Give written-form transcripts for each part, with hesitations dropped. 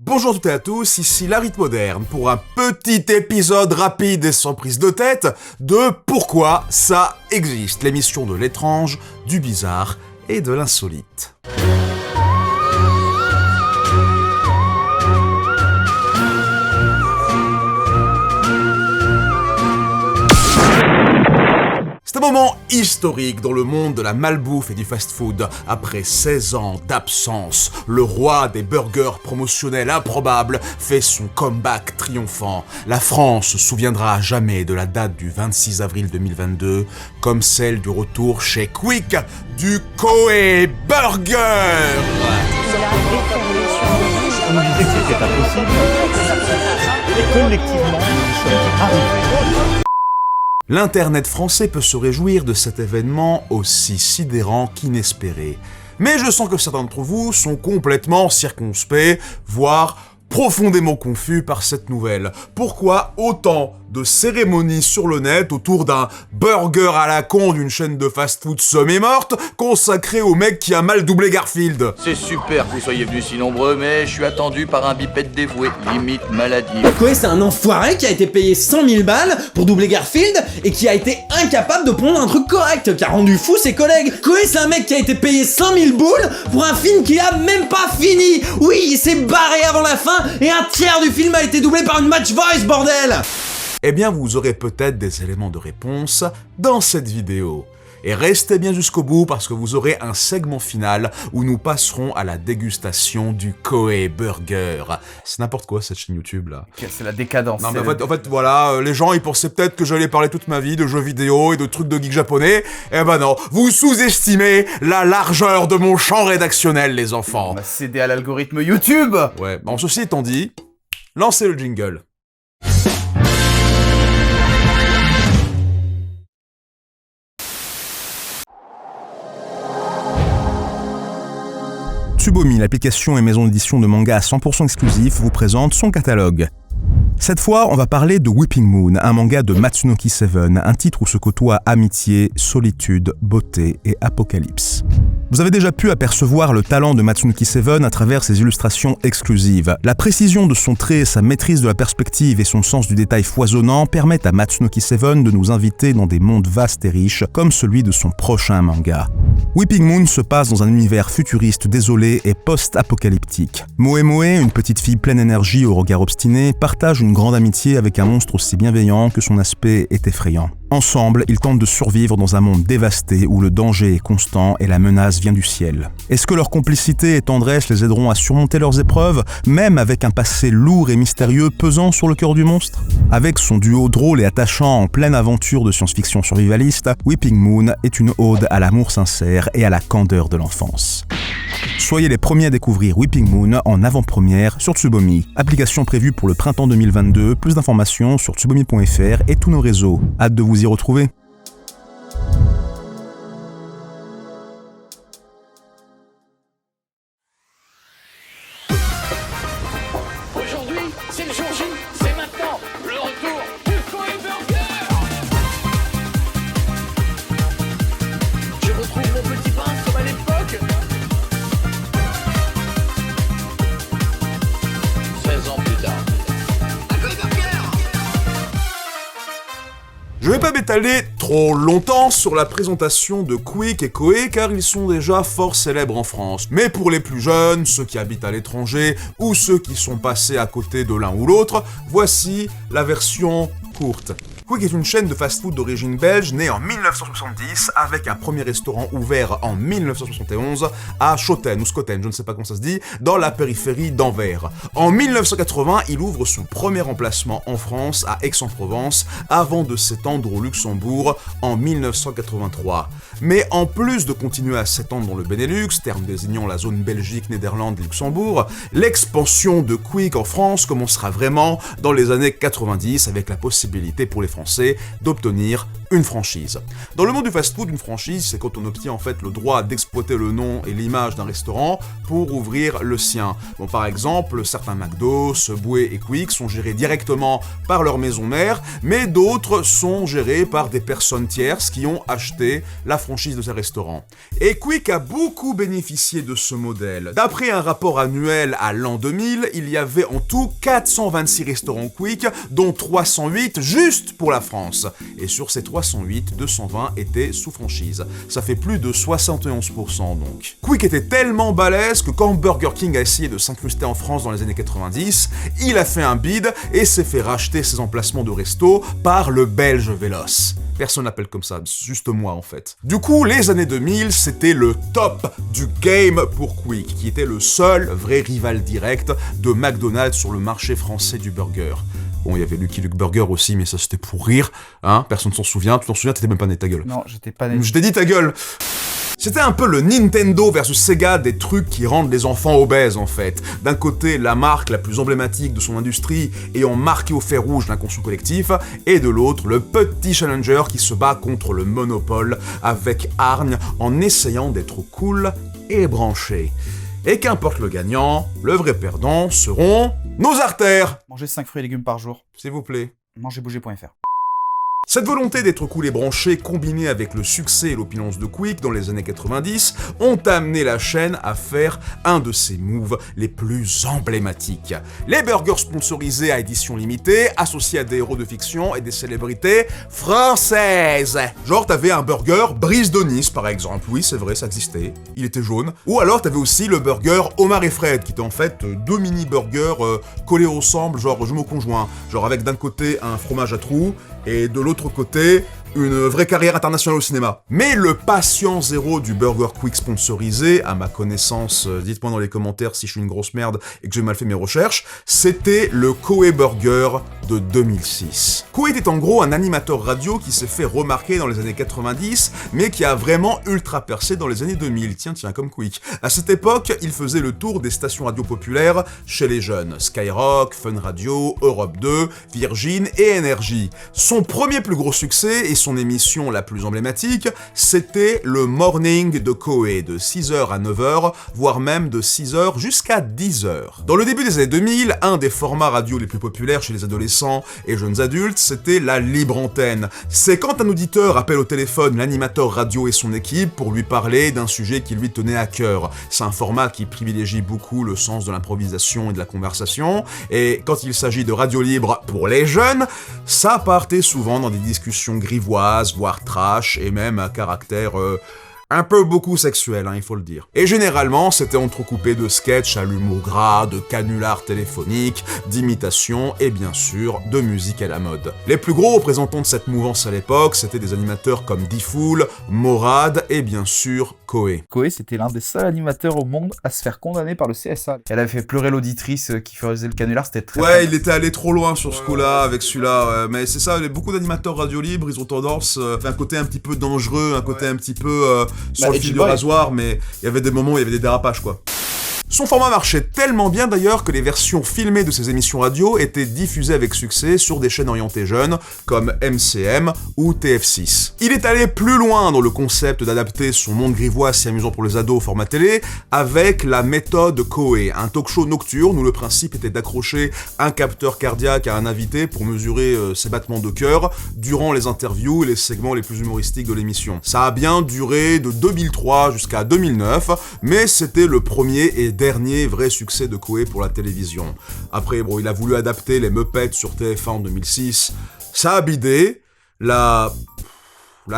Bonjour à toutes et à tous, ici La Rite Moderne pour un petit épisode rapide et sans prise de tête de Pourquoi ça existe, l'émission de l'étrange, du bizarre et de l'insolite. C'est un moment historique dans le monde de la malbouffe et du fast-food. Après 16 ans d'absence, le roi des burgers promotionnels improbables fait son comeback triomphant. La France se souviendra à jamais de la date du 26 avril 2022 comme celle du retour chez Quick du Koei Burger. On nous disait que c'était impossible, et collectivement, nous sommes arrivés. L'internet français peut se réjouir de cet événement aussi sidérant qu'inespéré. Mais je sens que certains d'entre vous sont complètement circonspects, voire profondément confus par cette nouvelle. Pourquoi autant de cérémonies sur le net autour d'un burger à la con d'une chaîne de fast-food semi-morte consacrée au mec qui a mal doublé Garfield? C'est super que vous soyez venus si nombreux, mais je suis attendu par un bipède dévoué, limite maladie. Koei, c'est un enfoiré qui a été payé 100 000 balles pour doubler Garfield et qui a été incapable de pondre un truc correct, qui a rendu fou ses collègues. Koei, c'est un mec qui a été payé 100 000 boules pour un film qui a même pas fini. Oui, il s'est barré avant la fin et un tiers du film a été doublé par une match voice, bordel! Eh bien, vous aurez peut-être des éléments de réponse dans cette vidéo. Et restez bien jusqu'au bout parce que vous aurez un segment final où nous passerons à la dégustation du Koei Burger. C'est n'importe quoi cette chaîne YouTube là. C'est la décadence. Non mais en fait voilà, les gens ils pensaient peut-être que j'allais parler toute ma vie de jeux vidéo et de trucs de geek japonais. Eh ben non, vous sous-estimez la largeur de mon champ rédactionnel les enfants. On a cédé à l'algorithme YouTube. Ouais, bon ceci étant dit, lancez le jingle. Tsubomi, l'application et maison d'édition de manga à 100% exclusif, vous présente son catalogue. Cette fois, on va parler de Whipping Moon, un manga de Matsunoki Seven, un titre où se côtoient amitié, solitude, beauté et apocalypse. Vous avez déjà pu apercevoir le talent de Matsunoki Seven à travers ses illustrations exclusives. La précision de son trait, sa maîtrise de la perspective et son sens du détail foisonnant permettent à Matsunoki Seven de nous inviter dans des mondes vastes et riches, comme celui de son prochain manga. Whipping Moon se passe dans un univers futuriste désolé et post-apocalyptique. Moe Moe, une petite fille pleine d'énergie au regard obstiné, partage une grande amitié avec un monstre aussi bienveillant que son aspect est effrayant. Ensemble, ils tentent de survivre dans un monde dévasté où le danger est constant et la menace vient du ciel. Est-ce que leur complicité et tendresse les aideront à surmonter leurs épreuves, même avec un passé lourd et mystérieux pesant sur le cœur du monstre? Avec son duo drôle et attachant en pleine aventure de science-fiction survivaliste, Whipping Moon est une ode à l'amour sincère et à la candeur de l'enfance. Soyez les premiers à découvrir Whipping Moon en avant-première sur Tsubomi. Application prévue pour le printemps 2022, plus d'informations sur tsubomi.fr et tous nos réseaux. Hâte de vous y retrouver. Aujourd'hui, c'est le jour J, c'est maintenant, le retour du Koei Burger. Je retrouve mon petit prince comme à l'époque. 16 ans plus tard. Un Koei Burger. Je vais pas m'étaler trop longtemps sur la présentation de Quick et Koei car ils sont déjà fort célèbres en France. Mais pour les plus jeunes, ceux qui habitent à l'étranger ou ceux qui sont passés à côté de l'un ou l'autre, voici la version courte. Quick est une chaîne de fast-food d'origine belge née en 1970 avec un premier restaurant ouvert en 1971 à Schoten ou Schoten, je ne sais pas comment ça se dit, dans la périphérie d'Anvers. En 1980, il ouvre son premier emplacement en France à Aix-en-Provence avant de s'étendre au Luxembourg en 1983. Mais en plus de continuer à s'étendre dans le Benelux, terme désignant la zone Belgique, Néderlande et Luxembourg, l'expansion de Quick en France commencera vraiment dans les années 90 avec la possibilité pour les Français d'obtenir une franchise. Dans le monde du fast-food, une franchise, c'est quand on obtient en fait le droit d'exploiter le nom et l'image d'un restaurant pour ouvrir le sien. Bon, par exemple, certains McDo, Subway et Quick sont gérés directement par leur maison mère, mais d'autres sont gérés par des personnes tierces qui ont acheté la franchise de ces restaurants. Et Quick a beaucoup bénéficié de ce modèle. D'après un rapport annuel à l'an 2000, il y avait en tout 426 restaurants Quick, dont 308 juste pour la France. Et sur ces 308, 220 étaient sous franchise. Ça fait plus de 71% donc. Quick était tellement balèze que quand Burger King a essayé de s'incruster en France dans les années 90, il a fait un bid et s'est fait racheter ses emplacements de resto par le belge Véloce. Personne l'appelle comme ça, juste moi en fait. Du coup, les années 2000, c'était le top du game pour Quick, qui était le seul vrai rival direct de McDonald's sur le marché français du burger. Bon, il y avait Lucky Luke Burger aussi, mais ça c'était pour rire, hein, personne s'en souvient. Tu t'en souviens, t'étais même pas né, ta gueule. Non, j'étais pas né. Je t'ai dit ta gueule. C'était un peu le Nintendo versus Sega des trucs qui rendent les enfants obèses en fait. D'un côté, la marque la plus emblématique de son industrie ayant marqué au fer rouge l'inconscient collectif, et de l'autre, le petit challenger qui se bat contre le monopole avec hargne en essayant d'être cool et branché. Et qu'importe le gagnant, le vrai perdant seront nos artères. Mangez 5 fruits et légumes par jour. S'il vous plaît. Mangerbouger.fr. Cette volonté d'être cool et branché, combinée avec le succès et l'opulence de Quick dans les années 90, ont amené la chaîne à faire un de ses moves les plus emblématiques. Les burgers sponsorisés à édition limitée, associés à des héros de fiction et des célébrités françaises. Genre t'avais un burger Brise de Nice par exemple, oui c'est vrai ça existait, il était jaune. Ou alors t'avais aussi le burger Omar et Fred, qui étaient en fait deux mini-burgers collés ensemble, genre jumeaux conjoints. Genre avec d'un côté un fromage à trous, et de l'autre côté, une vraie carrière internationale au cinéma. Mais le patient zéro du burger Quick sponsorisé, à ma connaissance, dites-moi dans les commentaires si je suis une grosse merde et que j'ai mal fait mes recherches, c'était le Koei Burger de 2006. Koei était en gros un animateur radio qui s'est fait remarquer dans les années 90, mais qui a vraiment ultra percé dans les années 2000. Tiens, comme Quick. À cette époque, il faisait le tour des stations radio populaires chez les jeunes. Skyrock, Fun Radio, Europe 2, Virgin et Énergie. Son premier plus gros succès et son émission la plus emblématique, c'était le Morning de Koei, de 6h à 9h, voire même de 6h jusqu'à 10h. Dans le début des années 2000, un des formats radio les plus populaires chez les adolescents et jeunes adultes, c'était la libre antenne. C'est quand un auditeur appelle au téléphone l'animateur radio et son équipe pour lui parler d'un sujet qui lui tenait à cœur. C'est un format qui privilégie beaucoup le sens de l'improvisation et de la conversation, et quand il s'agit de radio libre pour les jeunes, ça partait souvent dans des discussions grivoises, voire trash, et même à caractère un peu beaucoup sexuel, il faut le dire. Et généralement, c'était entrecoupé de sketchs à l'humour gras, de canulars téléphoniques, d'imitations et bien sûr, de musique à la mode. Les plus gros représentants de cette mouvance à l'époque, c'était des animateurs comme D-Fool, Morad et bien sûr, Koei. Koei, c'était l'un des seuls animateurs au monde à se faire condamner par le CSA. Elle avait fait pleurer l'auditrice qui faisait le canular, c'était très... Ouais, il était allé trop loin sur ce coup-là, avec celui-là, mais c'est ça, beaucoup d'animateurs radio libres, ils ont tendance, un côté un petit peu dangereux, un côté un petit peu... sur le fil du rasoir, mais il y avait des moments où il y avait des dérapages, quoi. Son format marchait tellement bien d'ailleurs que les versions filmées de ses émissions radio étaient diffusées avec succès sur des chaînes orientées jeunes comme MCM ou TF6. Il est allé plus loin dans le concept d'adapter son monde grivois si amusant pour les ados au format télé avec la méthode Koei, un talk show nocturne où le principe était d'accrocher un capteur cardiaque à un invité pour mesurer ses battements de cœur durant les interviews et les segments les plus humoristiques de l'émission. Ça a bien duré de 2003 jusqu'à 2009, mais c'était le premier et dernier vrai succès de Koei pour la télévision. Après, bon, il a voulu adapter les Muppets sur TF1 en 2006, ça a bidé. La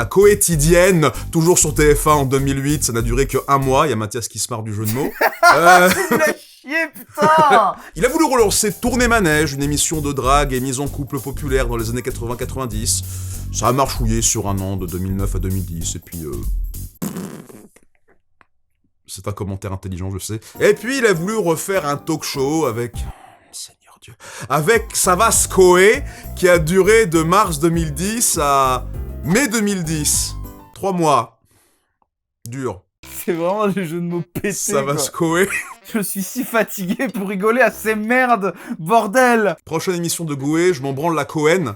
Koétidienne, toujours sur TF1 en 2008, ça n'a duré que 1 mois, il y a Mathias qui se marre du jeu de mots. putain. Il a voulu relancer Tourner Manège, une émission de drague et mise en couple populaire dans les années 80-90. Ça a marchouillé sur 1 an, de 2009 à 2010, et puis... C'est un commentaire intelligent, je sais. Et puis, il a voulu refaire un talk show avec... Seigneur Dieu. Avec Savas Koei, qui a duré de mars 2010 à mai 2010. 3 mois. Dur. C'est vraiment des jeux de mots pétés, Savas Koei. Je suis si fatigué pour rigoler à ces merdes, bordel. Prochaine émission de Goué, je m'en branle la Cohen.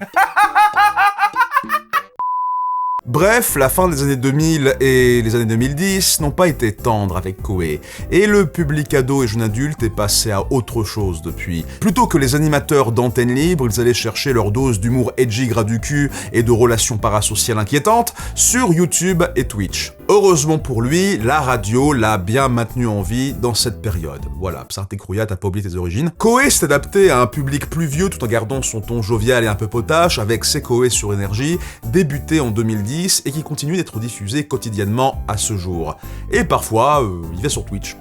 Bref, la fin des années 2000 et les années 2010 n'ont pas été tendres avec Koei, et le public ado et jeune adulte est passé à autre chose depuis. Plutôt que les animateurs d'antenne libre, ils allaient chercher leur dose d'humour edgy gras du cul et de relations parasociales inquiétantes sur YouTube et Twitch. Heureusement pour lui, la radio l'a bien maintenu en vie dans cette période. Voilà, Psarté Krouya, t'as pas oublié tes origines. Koei s'est adapté à un public plus vieux tout en gardant son ton jovial et un peu potache avec ses Koei sur Énergie, débuté en 2010 et qui continue d'être diffusé quotidiennement à ce jour. Et parfois, il va sur Twitch.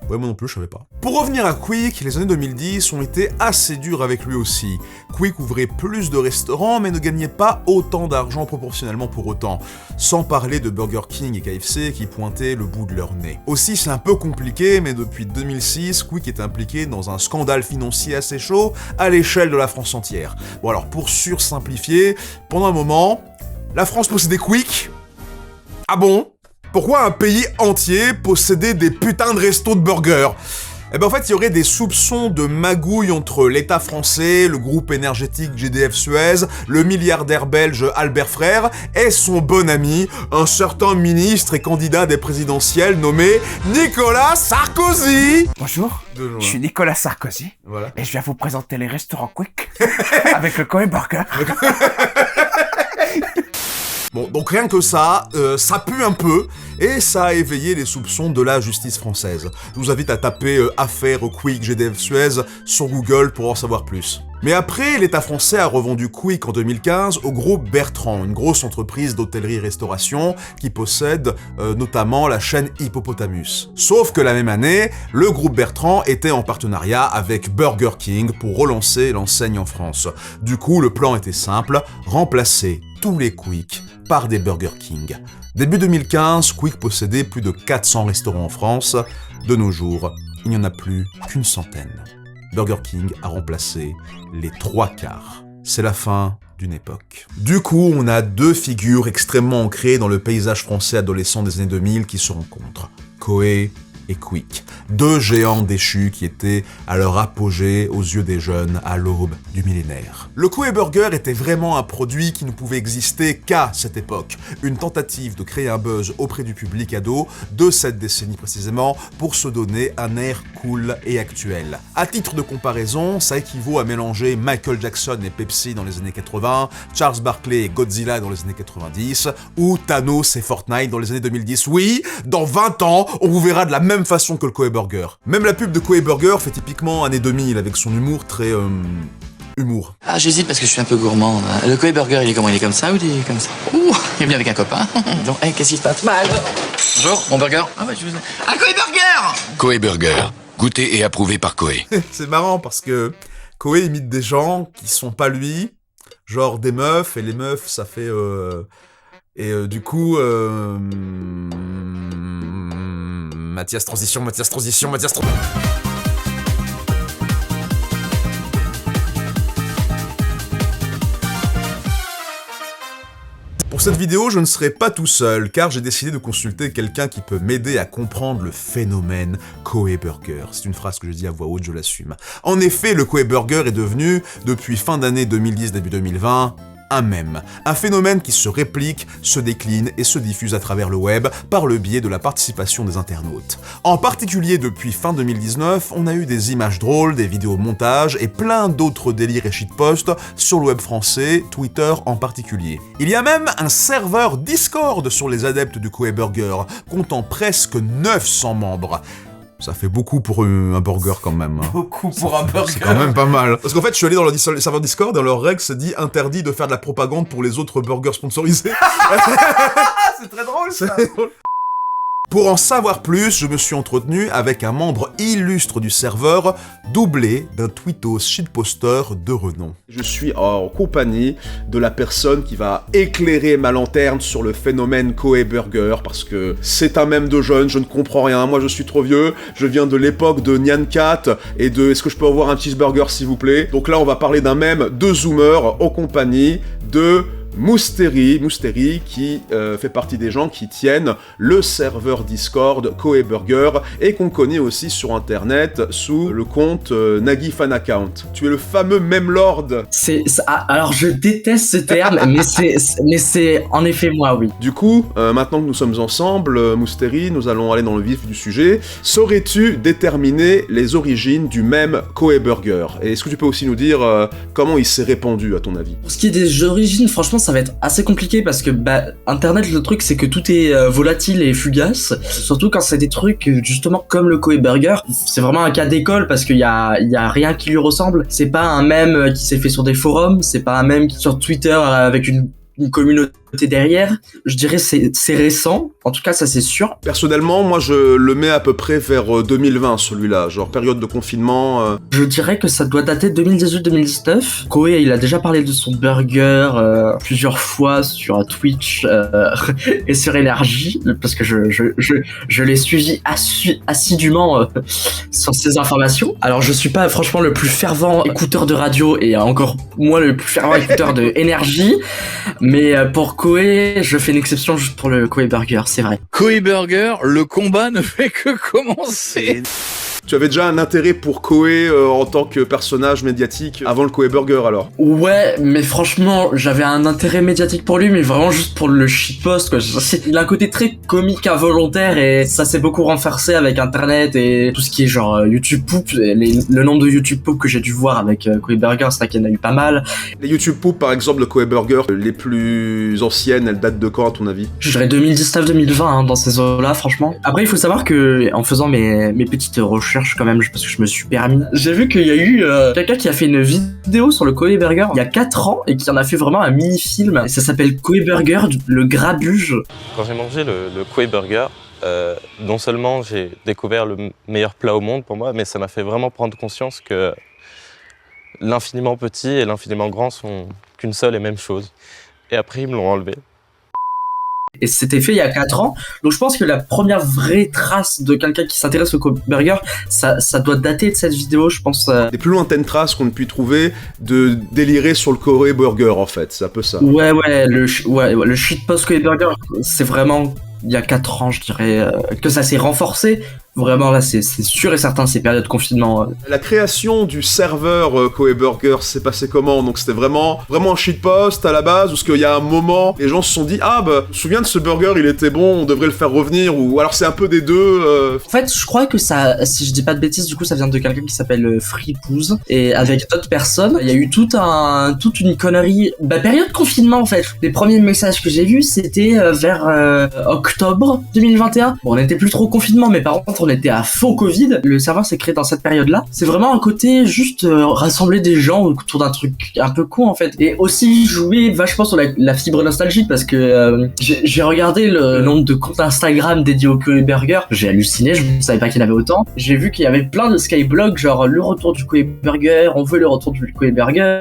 Ouais, moi non plus, je savais pas. Pour revenir à Quick, les années 2010 ont été assez dures avec lui aussi. Quick ouvrait plus de restaurants, mais ne gagnait pas autant d'argent proportionnellement pour autant. Sans parler de Burger King et KFC qui pointaient le bout de leur nez. Aussi, c'est un peu compliqué, mais depuis 2006, Quick est impliqué dans un scandale financier assez chaud à l'échelle de la France entière. Bon alors, pour sursimplifier, pendant un moment, la France possédait Quick. Ah bon ? Pourquoi un pays entier possédait des putains de restos de burgers ? Eh ben en fait, il y aurait des soupçons de magouille entre l'État français, le groupe énergétique GDF Suez, le milliardaire belge Albert Frère et son bon ami, un certain ministre et candidat des présidentielles nommé Nicolas Sarkozy. Bonjour, je suis Nicolas Sarkozy, Voilà. et je viens vous présenter les restaurants Quick avec le Koei Burger. Bon, donc rien que ça pue un peu, et ça a éveillé les soupçons de la justice française. Je vous invite à taper affaire Quick GDF Suez sur Google pour en savoir plus. Mais après, l'État français a revendu Quick en 2015 au groupe Bertrand, une grosse entreprise d'hôtellerie-restauration qui possède notamment la chaîne Hippopotamus. Sauf que la même année, le groupe Bertrand était en partenariat avec Burger King pour relancer l'enseigne en France. Du coup, le plan était simple, remplacer tous les Quick par des Burger King. Début 2015, Quick possédait plus de 400 restaurants en France. De nos jours, il n'y en a plus qu'une centaine. Burger King a remplacé les 3/4. C'est la fin d'une époque. Du coup, on a deux figures extrêmement ancrées dans le paysage français adolescent des années 2000 qui se rencontrent. Koei et Quick. Deux géants déchus qui étaient à leur apogée aux yeux des jeunes à l'aube du millénaire. Le Koei Burger était vraiment un produit qui ne pouvait exister qu'à cette époque. Une tentative de créer un buzz auprès du public ado de cette décennie précisément pour se donner un air cool et actuel. À titre de comparaison, ça équivaut à mélanger Michael Jackson et Pepsi dans les années 80, Charles Barkley et Godzilla dans les années 90, ou Thanos et Fortnite dans les années 2010. Oui, dans 20 ans, on vous verra de la même façon que le Koei Burger. Même la pub de Koei Burger fait typiquement années 2000 avec son humour très... humour. Ah, j'hésite parce que je suis un peu gourmand. Le Koei Burger, il est comment? Il est comme ça ou il est comme ça? Ouh, il est bien avec un copain. Donc, hey, qu'est-ce qui se passe? Bonjour, mon burger. Ah bah, je vous ai... Un Koei Burger! Koei Burger, goûté et approuvé par Koei. C'est marrant parce que Koei imite des gens qui sont pas lui, genre des meufs, et les meufs, ça fait... du coup... Mathias Transition. Pour cette vidéo, je ne serai pas tout seul, car j'ai décidé de consulter quelqu'un qui peut m'aider à comprendre le phénomène Koei Burger. C'est une phrase que je dis à voix haute, je l'assume. En effet, le Koei Burger est devenu, depuis fin d'année 2010, début 2020, un mème. Un phénomène qui se réplique, se décline et se diffuse à travers le web par le biais de la participation des internautes. En particulier depuis fin 2019, on a eu des images drôles, des vidéos montages et plein d'autres délires et shitposts sur le web français, Twitter en particulier. Il y a même un serveur Discord sur les adeptes du Koei Burger, comptant presque 900 membres. Ça fait beaucoup pour un burger quand même. Beaucoup pour un burger. C'est quand même pas mal. Parce qu'en fait, je suis allé dans le serveur Discord et dans leur règle, ça dit interdit de faire de la propagande pour les autres burgers sponsorisés. C'est très drôle ça. C'est drôle. Pour en savoir plus, je me suis entretenu avec un membre illustre du serveur, doublé d'un tweetos shitposter de renom. Je suis en compagnie de la personne qui va éclairer ma lanterne sur le phénomène Koei Burger, parce que c'est un mème de jeune, je ne comprends rien, moi je suis trop vieux, je viens de l'époque de Nyan Cat et de « Est-ce que je peux avoir un cheeseburger s'il vous plaît ?» Donc là on va parler d'un mème de zoomer en compagnie de Mousteri qui fait partie des gens qui tiennent le serveur Discord Koei Burger et qu'on connaît aussi sur internet sous le compte Nagi Fan Account. Tu es le fameux meme lord. Alors je déteste ce terme, mais c'est en effet moi, oui. Du coup, maintenant que nous sommes ensemble, Mousteri, nous allons aller dans le vif du sujet. Saurais-tu déterminer les origines du mème Koei Burger? Et est-ce que tu peux aussi nous dire comment il s'est répandu à ton avis? Pour ce qui est des origines, franchement, ça va être assez compliqué parce que Internet, le truc, c'est que tout est volatile et fugace. Surtout quand c'est des trucs justement comme le Koei Burger. C'est vraiment un cas d'école parce qu'il y a rien qui lui ressemble. C'est pas un mème qui s'est fait sur des forums, c'est pas un mème qui sur Twitter avec une communauté derrière. Je dirais c'est récent, en tout cas ça c'est sûr. Personnellement, moi je le mets à peu près vers 2020 celui-là, genre période de confinement. Je dirais que ça doit dater de 2018-2019. Koei il a déjà parlé de son burger plusieurs fois sur Twitch et sur Energy, parce que je l'ai suivi assidûment sur ces informations. Alors je suis pas franchement le plus fervent écouteur de radio et encore moins le plus fervent écouteur de Energy, mais pour Koei, je fais une exception juste pour le Koei Burger, c'est vrai. Koei Burger, le combat ne fait que commencer. Tu avais déjà un intérêt pour Koei en tant que personnage médiatique avant le Koei Burger alors? Ouais, mais franchement, j'avais un intérêt médiatique pour lui, mais vraiment juste pour le shitpost, quoi. Il a un côté très comique involontaire et ça s'est beaucoup renforcé avec Internet et tout ce qui est genre YouTube Poop. Le nombre de YouTube Poop que j'ai dû voir avec Koei Burger, c'est vrai qu'il y en a eu pas mal. Les YouTube Poop, par exemple, de Koei Burger, les plus anciennes, elles datent de quand à ton avis? Je dirais 2019-2020 hein, dans ces eaux-là, franchement. Après, il faut savoir que en faisant mes petites recherches quand même, parce que je me suis permis, j'ai vu qu'il y a eu quelqu'un qui a fait une vidéo sur le Koei Burger il y a 4 ans et qui en a fait vraiment un mini-film. Ça s'appelle Koei Burger, le grabuge. Quand j'ai mangé le Koei Burger, non seulement j'ai découvert le meilleur plat au monde pour moi, mais ça m'a fait vraiment prendre conscience que l'infiniment petit et l'infiniment grand sont qu'une seule et même chose. Et après, ils me l'ont enlevé. Et c'était fait il y a 4 ans, donc je pense que la première vraie trace de quelqu'un qui s'intéresse au Koei Burger, ça doit dater de cette vidéo, je pense. Les plus lointaines traces qu'on ait pu trouver de délirer sur le Koei Burger, en fait, c'est un peu ça. Ouais, le shitpost Koei Burger, c'est vraiment il y a 4 ans, je dirais, que ça s'est renforcé. Vraiment, là, c'est sûr et certain, ces périodes de confinement. La création du serveur Koei Burger s'est passé comment? Donc c'était vraiment un shitpost à la base, ou est-ce qu'il y a un moment, les gens se sont dit « Ah, bah, je me souviens de ce burger, il était bon, on devrait le faire revenir », ou alors c'est un peu des deux En fait, je crois que ça, si je dis pas de bêtises, du coup, ça vient de quelqu'un qui s'appelle Freepooz, et avec d'autres personnes, il y a eu toute une connerie, période de confinement, en fait. Les premiers messages que j'ai vus, c'était vers octobre 2021. Bon, on n'était plus trop confinement, mais par contre, on était à fond Covid. Le serveur s'est créé dans cette période-là. C'est vraiment un côté juste rassembler des gens autour d'un truc un peu con en fait. Et aussi jouer vachement sur la fibre nostalgique parce que j'ai regardé le nombre de comptes Instagram dédiés au Koei Burger. J'ai halluciné, je ne savais pas qu'il y en avait autant. J'ai vu qu'il y avait plein de skyblogs genre le retour du Koei Burger, on veut le retour du Koei Burger.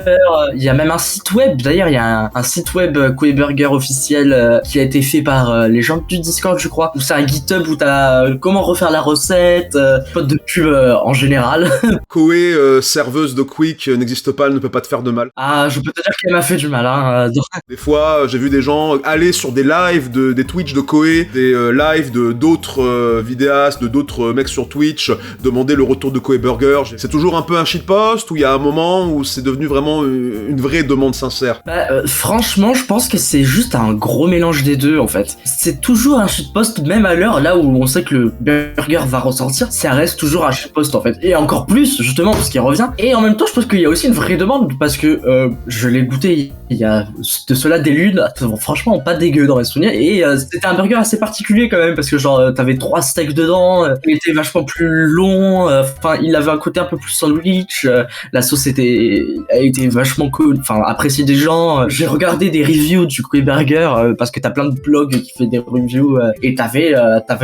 Il y a même un site web, d'ailleurs il y a un site web Koei Burger officiel qui a été fait par les gens du Discord je crois. Où c'est un GitHub où t'as comment refaire la recette, pas de pub en général. Koei, serveuse de Quick, n'existe pas, elle ne peut pas te faire de mal. Ah, je peux te dire qu'elle m'a fait du mal. Hein. Des fois, j'ai vu des gens aller sur des lives, des Twitch de Koei, des lives de d'autres vidéastes, de d'autres mecs sur Twitch, demander le retour de Koei Burger. C'est toujours un peu un shitpost, ou il y a un moment où c'est devenu vraiment une vraie demande sincère? Franchement, je pense que c'est juste un gros mélange des deux, en fait. C'est toujours un shitpost, même à l'heure, là où on sait que le burger va ressortir, ça reste toujours un shitpost en fait. Et encore plus, justement, parce qu'il revient. Et en même temps, je pense qu'il y a aussi une vraie demande, parce que je l'ai goûté il y a de cela des lunes, franchement pas dégueu dans mes souvenirs, et c'était un burger assez particulier quand même, parce que genre t'avais 3 steaks dedans, il était vachement plus long, enfin il avait un côté un peu plus sandwich, la sauce a été vachement cool, enfin appréciée des gens. J'ai regardé des reviews du Koei Burger, parce que t'as plein de blogs qui fait des reviews, et t'avais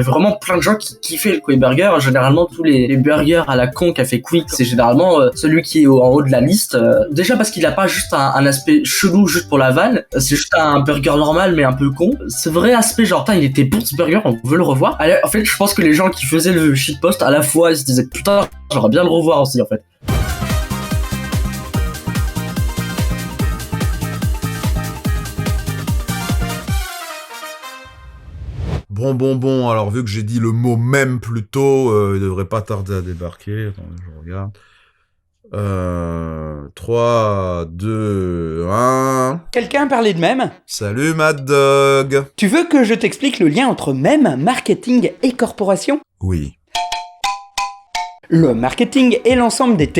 vraiment plein de gens qui kiffaient le Koei Burger. Généralement tous les burgers à la con qu'a fait Quick, c'est généralement celui qui est en haut de la liste, déjà parce qu'il a pas juste un aspect chelou juste pour la vanne, c'est juste un burger normal mais un peu con. Ce vrai aspect genre putain il était bon ce burger, on veut le revoir. Alors, en fait je pense que les gens qui faisaient le shitpost à la fois ils se disaient putain j'aimerais bien le revoir aussi en fait. Bon, alors vu que j'ai dit le mot mème plus tôt, il devrait pas tarder à débarquer. Attendez, je regarde. 3, 2, 1... Quelqu'un parlait de mème ? Salut Mad Dog. Tu veux que je t'explique le lien entre mème, marketing et corporation ? Oui. Le marketing est l'ensemble des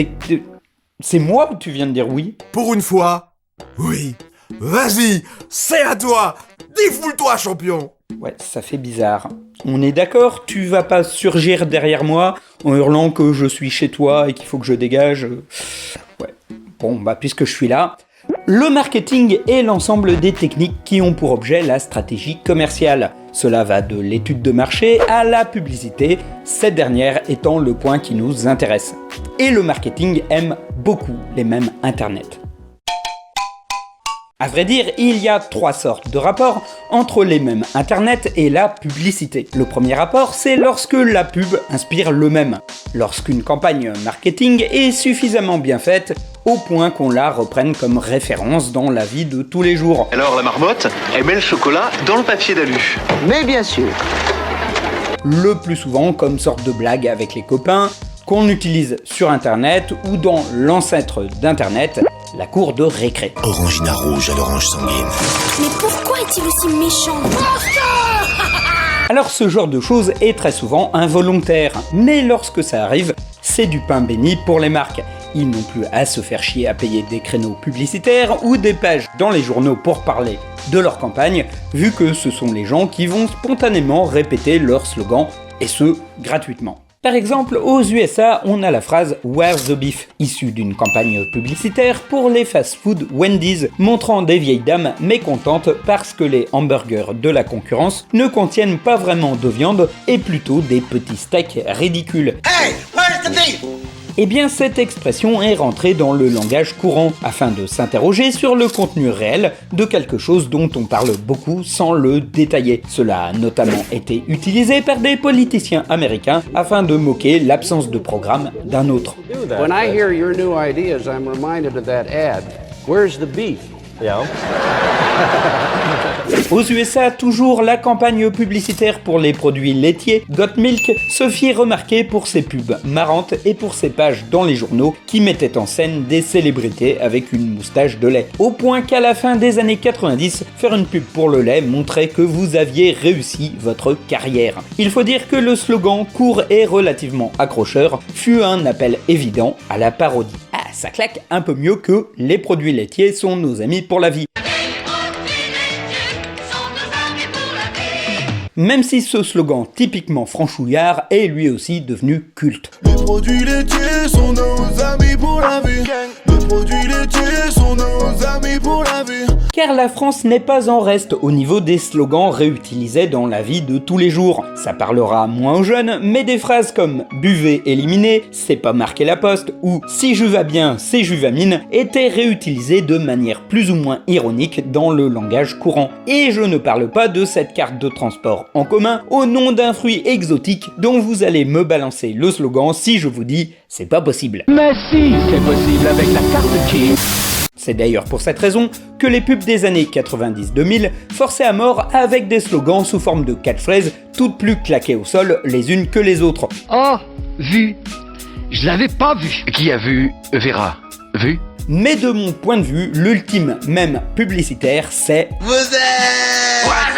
C'est moi ou tu viens de dire oui ? Pour une fois, oui. Vas-y, c'est à toi. Défoule-toi, champion. Ouais, ça fait bizarre. On est d'accord, tu vas pas surgir derrière moi en hurlant que je suis chez toi et qu'il faut que je dégage. Ouais. Bon, bah puisque je suis là, le marketing est l'ensemble des techniques qui ont pour objet la stratégie commerciale. Cela va de l'étude de marché à la publicité, cette dernière étant le point qui nous intéresse. Et le marketing aime beaucoup les mêmes Internet. À vrai dire, il y a 3 sortes de rapports entre les mêmes Internet et la publicité. Le premier rapport, c'est lorsque la pub inspire le même. Lorsqu'une campagne marketing est suffisamment bien faite au point qu'on la reprenne comme référence dans la vie de tous les jours. Alors la marmotte, elle met le chocolat dans le papier d'alu. Mais bien sûr. Le plus souvent comme sorte de blague avec les copains, qu'on utilise sur Internet ou dans l'ancêtre d'Internet, la cour de récré. Orangina rouge à l'orange sanguine. Mais pourquoi est-il aussi méchant ? Alors ce genre de choses est très souvent involontaire, mais lorsque ça arrive, c'est du pain béni pour les marques. Ils n'ont plus à se faire chier à payer des créneaux publicitaires ou des pages dans les journaux pour parler de leur campagne, vu que ce sont les gens qui vont spontanément répéter leur slogan, et ce, gratuitement. Par exemple, aux USA, on a la phrase « Where's the beef ?» issue d'une campagne publicitaire pour les fast-food Wendy's, montrant des vieilles dames mécontentes parce que les hamburgers de la concurrence ne contiennent pas vraiment de viande et plutôt des petits steaks ridicules. Hey, where's the beef ? Eh bien, cette expression est rentrée dans le langage courant, afin de s'interroger sur le contenu réel de quelque chose dont on parle beaucoup sans le détailler. Cela a notamment été utilisé par des politiciens américains afin de moquer l'absence de programme d'un autre. When I hear your new ideas, I'm reminded of that ad. Where's the beef? Yeah. Aux USA, toujours, la campagne publicitaire pour les produits laitiers Got Milk se fit remarquer pour ses pubs marrantes et pour ses pages dans les journaux qui mettaient en scène des célébrités avec une moustache de lait. Au point qu'à la fin des années 90, faire une pub pour le lait montrait que vous aviez réussi votre carrière. Il faut dire que le slogan, court et relativement accrocheur, fut un appel évident à la parodie. Ah, ça claque un peu mieux que « Les produits laitiers sont nos amis pour la vie ». Même si ce slogan typiquement franchouillard est lui aussi devenu culte. Les produits laitiers sont nos amis pour la vie. Les produits laitiers sont nos amis pour la vie. Car la France n'est pas en reste au niveau des slogans réutilisés dans la vie de tous les jours. Ça parlera moins aux jeunes, mais des phrases comme « buvez, éliminez »,« c'est pas marqué la poste » ou « si je vais bien, c'est Juvamine » étaient réutilisées de manière plus ou moins ironique dans le langage courant. Et je ne parle pas de cette carte de transport en commun au nom d'un fruit exotique dont vous allez me balancer le slogan si je vous dis « c'est pas possible ». Mais si, c'est possible avec la carte qui... C'est d'ailleurs pour cette raison que les pubs des années 90-2000 forçaient à mort avec des slogans sous forme de catchphrases toutes plus claquées au sol les unes que les autres. Oh, vu. Je l'avais pas vu. Qui a vu verra. Vu ? Mais de mon point de vue, l'ultime mème publicitaire, c'est... Vous êtes...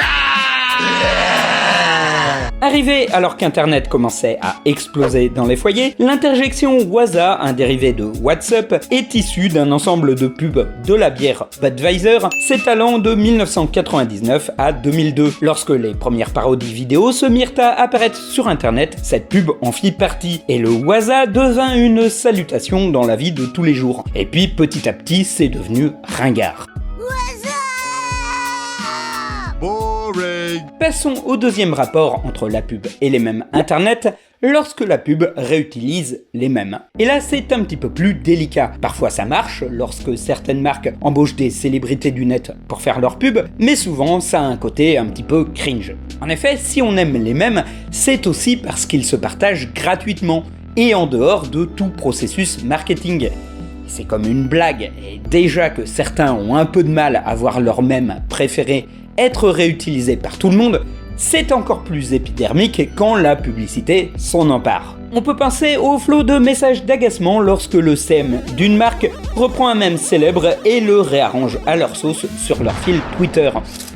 Arrivé alors qu'Internet commençait à exploser dans les foyers, l'interjection Waza, un dérivé de WhatsApp, est issue d'un ensemble de pubs de la bière Budweiser, s'étalant de 1999 à 2002. Lorsque les premières parodies vidéo se mirent à apparaître sur Internet, cette pub en fit partie, et le Waza devint une salutation dans la vie de tous les jours. Et puis petit à petit, c'est devenu ringard. Passons au deuxième rapport entre la pub et les mèmes Internet, lorsque la pub réutilise les mèmes. Et là, c'est un petit peu plus délicat. Parfois ça marche, lorsque certaines marques embauchent des célébrités du net pour faire leur pub, mais souvent ça a un côté un petit peu cringe. En effet, si on aime les mèmes, c'est aussi parce qu'ils se partagent gratuitement, et en dehors de tout processus marketing. C'est comme une blague, et déjà que certains ont un peu de mal à voir leur mème préféré être réutilisé par tout le monde, C'est encore plus épidermique quand la publicité s'en empare. On peut penser au flot de messages d'agacement lorsque le CM d'une marque reprend un mème célèbre et le réarrange à leur sauce sur leur fil Twitter.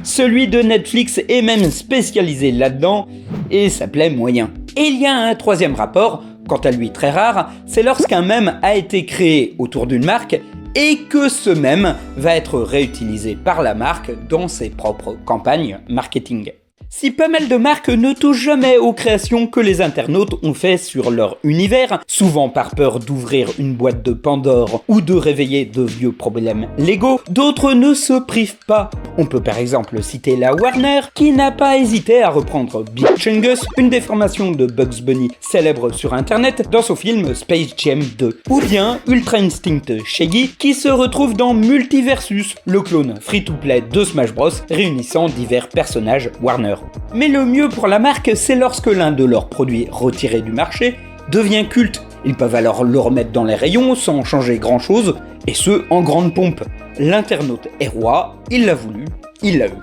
Celui de Netflix est même spécialisé là-dedans et ça plaît moyen. Et il y a un troisième rapport, quant à lui très rare, c'est lorsqu'un mème a été créé autour d'une marque et que ce mème va être réutilisé par la marque dans ses propres campagnes marketing. Si pas mal de marques ne touchent jamais aux créations que les internautes ont fait sur leur univers, souvent par peur d'ouvrir une boîte de Pandore ou de réveiller de vieux problèmes légaux, d'autres ne se privent pas. On peut par exemple citer la Warner, qui n'a pas hésité à reprendre Big Chungus, une déformation de Bugs Bunny célèbre sur internet, dans son film Space Jam 2. Ou bien Ultra Instinct Shaggy, qui se retrouve dans Multiversus, le clone free-to-play de Smash Bros, réunissant divers personnages Warner. Mais le mieux pour la marque, c'est lorsque l'un de leurs produits retirés du marché devient culte. Ils peuvent alors le remettre dans les rayons sans changer grand chose, et ce en grande pompe. L'internaute est roi, il l'a voulu, il l'a eu.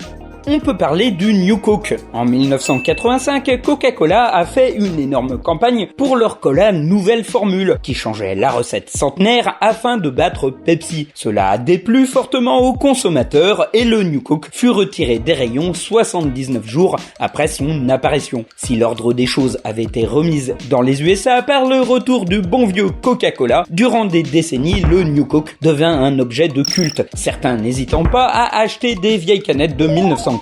On peut parler du New Coke. En 1985, Coca-Cola a fait une énorme campagne pour leur cola nouvelle formule, qui changeait la recette centenaire afin de battre Pepsi. Cela a déplu fortement aux consommateurs et le New Coke fut retiré des rayons 79 jours après son apparition. Si l'ordre des choses avait été remise dans les USA par le retour du bon vieux Coca-Cola, durant des décennies, le New Coke devint un objet de culte, certains n'hésitant pas à acheter des vieilles canettes de 1985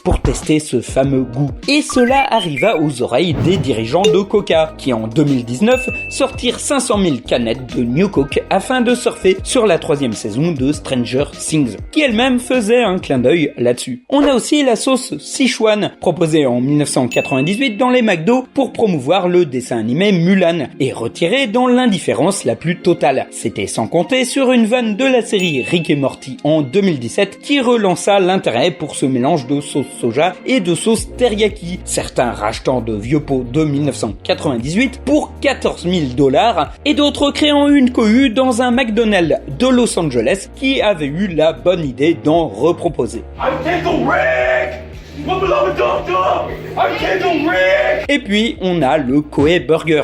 pour tester ce fameux goût. Et cela arriva aux oreilles des dirigeants de Coca, qui en 2019 sortirent 500 000 canettes de New Coke afin de surfer sur la 3e saison de Stranger Things, qui elle-même faisait un clin d'œil là-dessus. On a aussi la sauce Sichuan, proposée en 1998 dans les McDo pour promouvoir le dessin animé Mulan, et retirée dans l'indifférence la plus totale. C'était sans compter sur une vanne de la série Rick et Morty en 2017 qui relança l'intérêt pour ce mélange de sauce soja et de sauce teriyaki, certains rachetant de vieux pots de 1998 pour 14 000 $ et d'autres créant une cohue dans un McDonald's de Los Angeles qui avait eu la bonne idée d'en reproposer. Et puis on a le Koei Burger.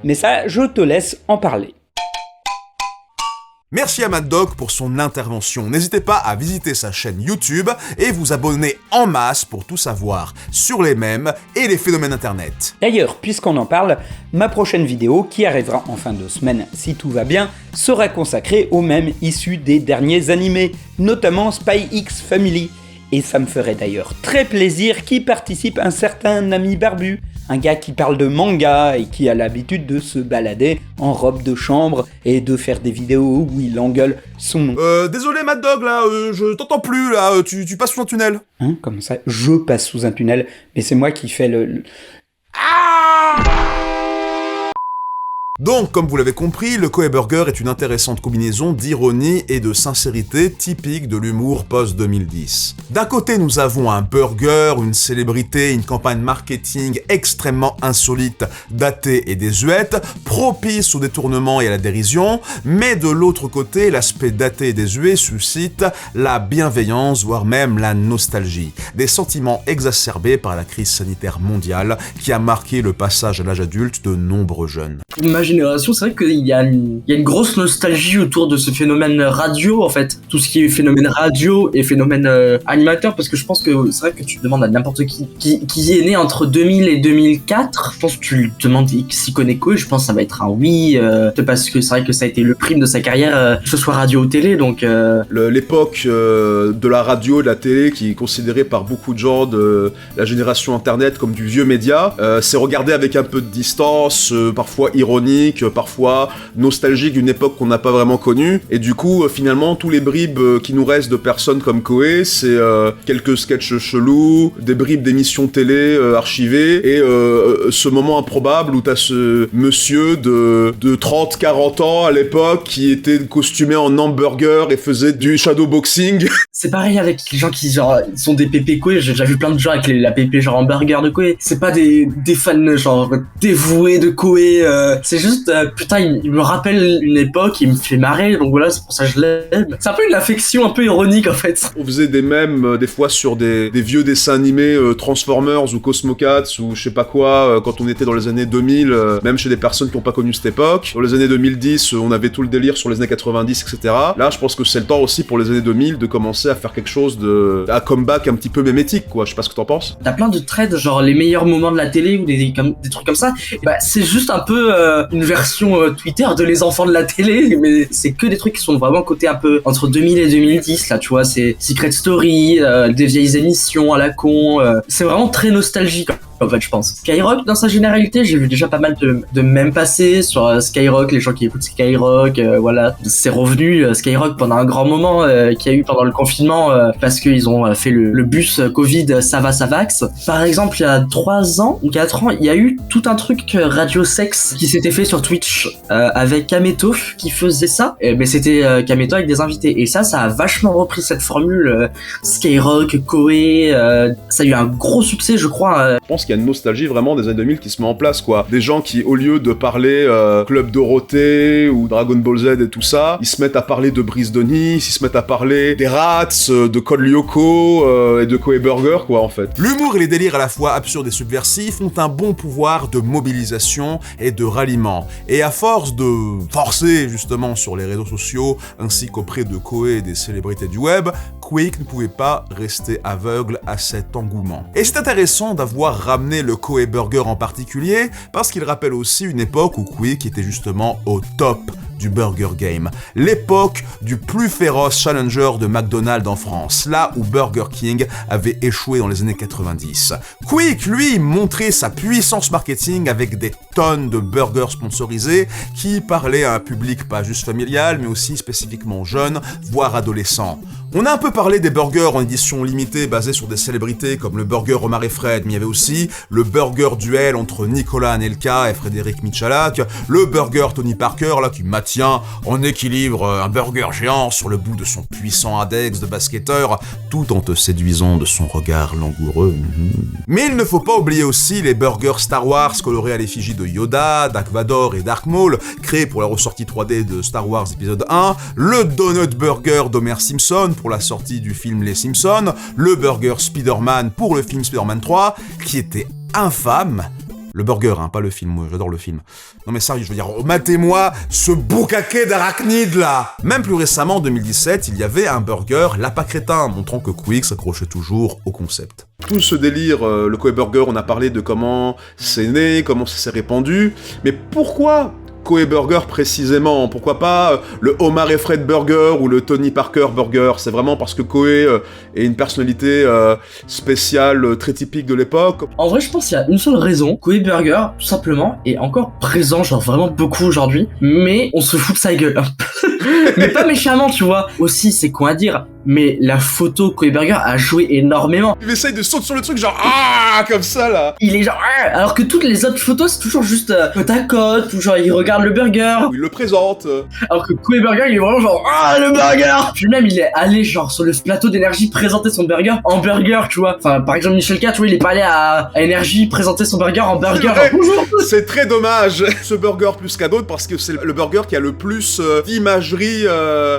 Mais ça, je te laisse en parler. Merci à Mad Dog pour son intervention. N'hésitez pas à visiter sa chaîne YouTube et vous abonner en masse pour tout savoir sur les mèmes et les phénomènes internet. D'ailleurs, puisqu'on en parle, ma prochaine vidéo, qui arrivera en fin de semaine si tout va bien, sera consacrée aux mèmes issus des derniers animés, notamment Spy X Family. Et ça me ferait d'ailleurs très plaisir qu'y participe un certain ami barbu, un gars qui parle de manga et qui a l'habitude de se balader en robe de chambre et de faire des vidéos où il engueule son nom. Désolé Mad Dog là, je t'entends plus là, tu passes sous un tunnel. Hein, comment ça? Je passe sous un tunnel, mais c'est moi qui fais le... Donc, comme vous l'avez compris, le Koei Burger est une intéressante combinaison d'ironie et de sincérité typique de l'humour post-2010. D'un côté, nous avons un burger, une célébrité, une campagne marketing extrêmement insolite, datée et désuète, propice au détournement et à la dérision, mais de l'autre côté, l'aspect daté et désuet suscite la bienveillance, voire même la nostalgie. Des sentiments exacerbés par la crise sanitaire mondiale qui a marqué le passage à l'âge adulte de nombreux jeunes. Ma génération, c'est vrai qu'il y a une grosse nostalgie autour de ce phénomène radio, en fait. Tout ce qui est phénomène radio et phénomène animateur, parce que je pense que c'est vrai que tu demandes à n'importe qui est né entre 2000 et 2004. Je pense que tu lui demandes s'il connaît quoi, je pense que ça va être un oui, parce que c'est vrai que ça a été le prime de sa carrière, que ce soit radio ou télé, donc... L'époque de la radio et de la télé, qui est considérée par beaucoup de gens de la génération internet comme du vieux média, c'est regardé avec un peu de distance, parfois ironique, parfois nostalgique d'une époque qu'on n'a pas vraiment connue, et du coup finalement tous les bribes qui nous restent de personnes comme Koei, c'est quelques sketchs chelous, des bribes d'émissions télé archivées, et ce moment improbable où t'as ce monsieur de 30-40 ans à l'époque qui était costumé en hamburger et faisait du shadowboxing. C'est pareil avec les gens qui genre sont des pépés Koei, j'ai déjà vu plein de gens avec la pépé genre hamburger de Koei, c'est pas des fans genre dévoués de Koei, c'est juste juste, putain, il me rappelle une époque, il me fait marrer, donc voilà, c'est pour ça que je l'aime. C'est un peu une affection un peu ironique en fait. On faisait des mèmes des fois sur des vieux dessins animés Transformers ou Cosmo Cats ou je sais pas quoi quand on était dans les années 2000, même chez des personnes qui n'ont pas connu cette époque. Dans les années 2010, on avait tout le délire sur les années 90, etc. Là, je pense que c'est le temps aussi pour les années 2000 de commencer à faire quelque chose à comeback un petit peu mémétique, quoi. Je sais pas ce que t'en penses. T'as plein de threads, genre les meilleurs moments de la télé ou des trucs comme ça. Et bah, c'est juste un peu une version Twitter de les enfants de la télé, mais c'est que des trucs qui sont vraiment côté un peu entre 2000 et 2010, là, tu vois. C'est Secret Story, des vieilles émissions à la con. C'est vraiment très nostalgique. En fait, je pense. Skyrock, dans sa généralité, j'ai vu déjà pas mal de mèmes passer sur Skyrock, les gens qui écoutent Skyrock, voilà. C'est revenu Skyrock pendant un grand moment qu'il y a eu pendant le confinement parce qu'ils ont fait le bus Covid ça va, ça vax. Par exemple, il y a 3 ans ou 4 ans, il y a eu tout un truc Radio Sex qui s'était fait sur Twitch avec Kameto qui faisait ça. Mais c'était Kameto avec des invités. Et ça a vachement repris cette formule Skyrock, Koei. Ça a eu un gros succès, je crois. Je pense qu'il y a une nostalgie vraiment des années 2000 qui se met en place, quoi. Des gens qui, au lieu de parler Club Dorothée ou Dragon Ball Z et tout ça, ils se mettent à parler de Brise de Nice, ils se mettent à parler des Rats, de Code Lyoko et de Koei Burger, quoi, en fait. L'humour et les délires à la fois absurdes et subversifs ont un bon pouvoir de mobilisation et de ralliement. Et à force de forcer, justement, sur les réseaux sociaux, ainsi qu'auprès de Koei et des célébrités du web, Quake ne pouvait pas rester aveugle à cet engouement. Et c'est intéressant d'avoir ramené le Koei Burger en particulier, parce qu'il rappelle aussi une époque où Quake était justement au top du Burger Game, l'époque du plus féroce challenger de McDonald's en France, là où Burger King avait échoué dans les années 90. Quick, lui, montrait sa puissance marketing avec des tonnes de burgers sponsorisés qui parlaient à un public pas juste familial, mais aussi spécifiquement jeune, voire adolescent. On a un peu parlé des burgers en édition limitée basés sur des célébrités comme le burger Omar et Fred, mais il y avait aussi le burger duel entre Nicolas Anelka et Frédéric Michalak, le burger Tony Parker, là, qui maintient en équilibre un burger géant sur le bout de son puissant index de basketteur, tout en te séduisant de son regard langoureux. Mais il ne faut pas oublier aussi les burgers Star Wars colorés à l'effigie de Yoda, Dark Vador et Dark Maul, créés pour la ressortie 3D de Star Wars épisode 1, le Donut Burger d'Homer Simpson pour la sortie du film Les Simpsons, le burger Spider-Man pour le film Spider-Man 3, qui était infâme. Le burger, hein, pas le film, moi j'adore le film. Non mais sérieux, je veux dire, matez-moi ce boucaquet d'arachnides là. Même plus récemment, en 2017, il y avait un burger Lapin Crétin, montrant que Quick s'accrochait toujours au concept. Tout ce délire, le Koei Burger, on a parlé de comment c'est né, comment ça s'est répandu, mais pourquoi Koei Burger précisément? Pourquoi pas le Omar et Fred Burger ou le Tony Parker Burger? C'est vraiment parce que Koei est une personnalité spéciale, très typique de l'époque. En vrai, je pense qu'il y a une seule raison. Koei Burger, tout simplement, est encore présent, genre vraiment beaucoup aujourd'hui, mais on se fout de sa gueule. Mais pas méchamment, tu vois. Aussi, c'est con à dire, mais la photo Koei Burger a joué énormément. Il essaye de sauter sur le truc genre ah comme ça là. Il est genre ah, alors que toutes les autres photos c'est toujours juste côte à côte, ou genre il regarde le burger. Ou il le présente. Alors que Koei Burger il est vraiment genre ah le burger. Puis même il est allé genre sur le plateau d'énergie présenter son burger en burger, tu vois. Enfin par exemple Michel K, tu vois, il est pas allé à énergie présenter son burger en burger. C'est très dommage ce burger plus qu'à d'autres parce que c'est le burger qui a le plus d'imagerie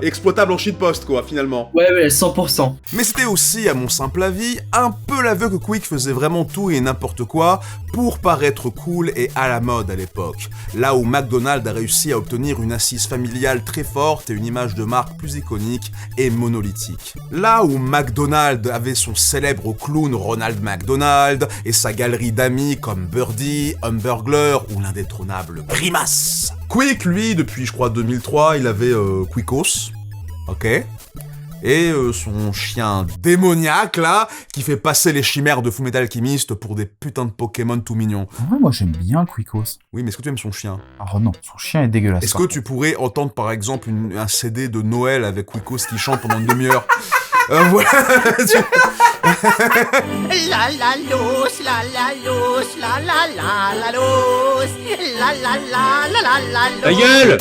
exploitable en shitpost quoi finalement. Ouais 100%. Mais c'était aussi, à mon simple avis, un peu l'aveu que Quick faisait vraiment tout et n'importe quoi pour paraître cool et à la mode à l'époque. Là où McDonald's a réussi à obtenir une assise familiale très forte et une image de marque plus iconique et monolithique. Là où McDonald's avait son célèbre clown Ronald McDonald et sa galerie d'amis comme Birdie, Humbergler ou l'indétrônable Grimace. Quick, lui, depuis je crois 2003, il avait Quickos, ok, et son chien démoniaque là, qui fait passer les chimères de Fullmetal Alchemist pour des putains de Pokémon tout mignons. Ouais, moi j'aime bien Quickos. Oui, mais est-ce que tu aimes son chien? Oh non, son chien est dégueulasse. Est-ce que tu pourrais entendre par exemple un CD de Noël avec Quickos qui chante pendant une demi-heure? Voilà. La la los, la la los, la la la la los, la la la la la la los. Ta gueule!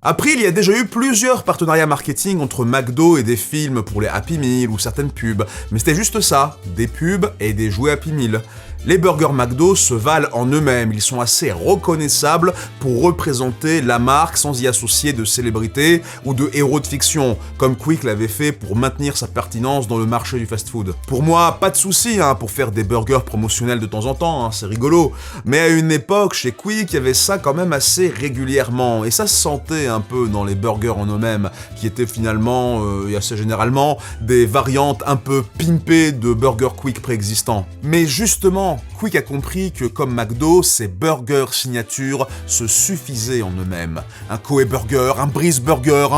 Après, il y a déjà eu plusieurs partenariats marketing entre McDo et des films pour les Happy Meal ou certaines pubs, mais c'était juste ça, des pubs et des jouets Happy Meal. Les burgers McDo se valent en eux-mêmes, ils sont assez reconnaissables pour représenter la marque sans y associer de célébrités ou de héros de fiction, comme Quick l'avait fait pour maintenir sa pertinence dans le marché du fast-food. Pour moi, pas de souci pour faire des burgers promotionnels de temps en temps, c'est rigolo, mais à une époque, chez Quick, il y avait ça quand même assez régulièrement, et ça se sentait un peu dans les burgers en eux-mêmes, qui étaient finalement, et assez généralement, des variantes un peu pimpées de burgers Quick préexistants. Mais justement, Quick a compris que comme McDo, ces burgers signature se suffisaient en eux-mêmes. Un Koei Burger, un Breeze Burger,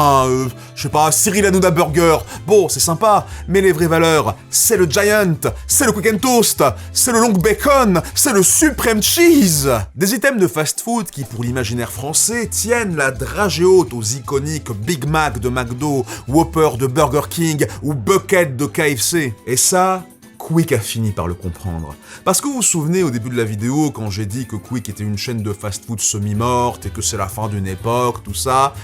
je sais pas, Cyril Hanouna Burger, bon, c'est sympa, mais les vraies valeurs, c'est le Giant, c'est le Quick and Toast, c'est le Long Bacon, c'est le Supreme Cheese. Des items de fast-food qui, pour l'imaginaire français, tiennent la dragée haute aux iconiques Big Mac de McDo, Whopper de Burger King ou Bucket de KFC. Et ça, Quick a fini par le comprendre. Parce que vous vous souvenez au début de la vidéo quand j'ai dit que Quick était une chaîne de fast-food semi-morte et que c'est la fin d'une époque, tout ça,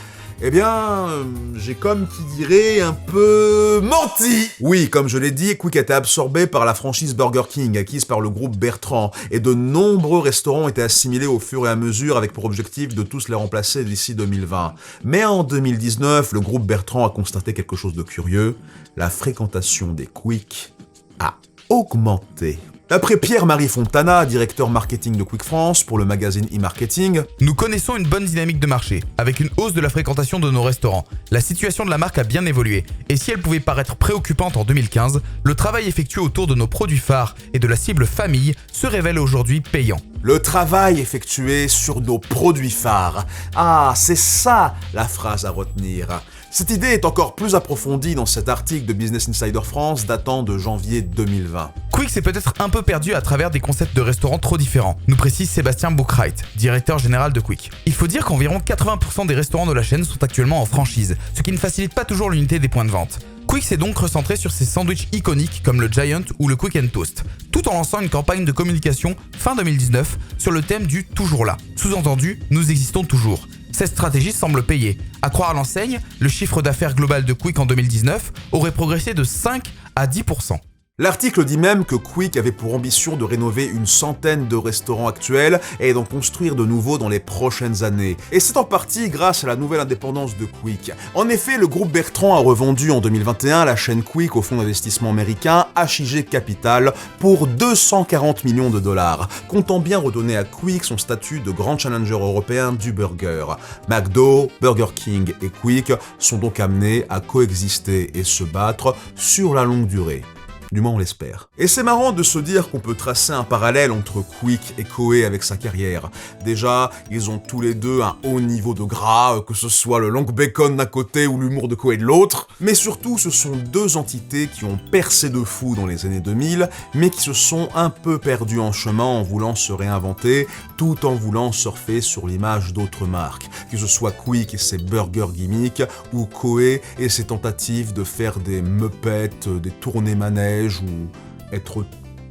eh bien, j'ai comme qui dirait un peu menti. Oui, comme je l'ai dit, Quick a été absorbé par la franchise Burger King, acquise par le groupe Bertrand, et de nombreux restaurants ont été assimilés au fur et à mesure avec pour objectif de tous les remplacer d'ici 2020. Mais en 2019, le groupe Bertrand a constaté quelque chose de curieux, la fréquentation des Quick a augmenté. D'après Pierre-Marie Fontana, directeur marketing de Quick France pour le magazine e-marketing, nous connaissons une bonne dynamique de marché, avec une hausse de la fréquentation de nos restaurants. La situation de la marque a bien évolué, et si elle pouvait paraître préoccupante en 2015, le travail effectué autour de nos produits phares et de la cible famille se révèle aujourd'hui payant. Le travail effectué sur nos produits phares. Ah, c'est ça la phrase à retenir. Cette idée est encore plus approfondie dans cet article de Business Insider France datant de janvier 2020. Quick s'est peut-être un peu perdu à travers des concepts de restaurants trop différents, nous précise Sébastien Bouckreit, directeur général de Quick. Il faut dire qu'environ 80% des restaurants de la chaîne sont actuellement en franchise, ce qui ne facilite pas toujours l'unité des points de vente. Quick s'est donc recentré sur ses sandwichs iconiques comme le Giant ou le Quick and Toast, tout en lançant une campagne de communication fin 2019 sur le thème du « toujours là ». Sous-entendu, nous existons toujours. Cette stratégie semble payer. À croire à l'enseigne, le chiffre d'affaires global de Quick en 2019 aurait progressé de 5 à 10%. L'article dit même que Quick avait pour ambition de rénover une centaine de restaurants actuels et d'en construire de nouveaux dans les prochaines années. Et c'est en partie grâce à la nouvelle indépendance de Quick. En effet, le groupe Bertrand a revendu en 2021 la chaîne Quick au fonds d'investissement américain HIG Capital pour 240 millions de dollars, comptant bien redonner à Quick son statut de grand challenger européen du burger. McDo, Burger King et Quick sont donc amenés à coexister et se battre sur la longue durée. Du moins on l'espère. Et c'est marrant de se dire qu'on peut tracer un parallèle entre Quick et Koei avec sa carrière. Déjà, ils ont tous les deux un haut niveau de gras, que ce soit le long bacon d'un côté ou l'humour de Koei de l'autre. Mais surtout, ce sont deux entités qui ont percé de fou dans les années 2000, mais qui se sont un peu perdues en chemin en voulant se réinventer, tout en voulant surfer sur l'image d'autres marques. Que ce soit Quick et ses burgers gimmicks, ou Koei et ses tentatives de faire des meupettes, des tournées manèges, ou être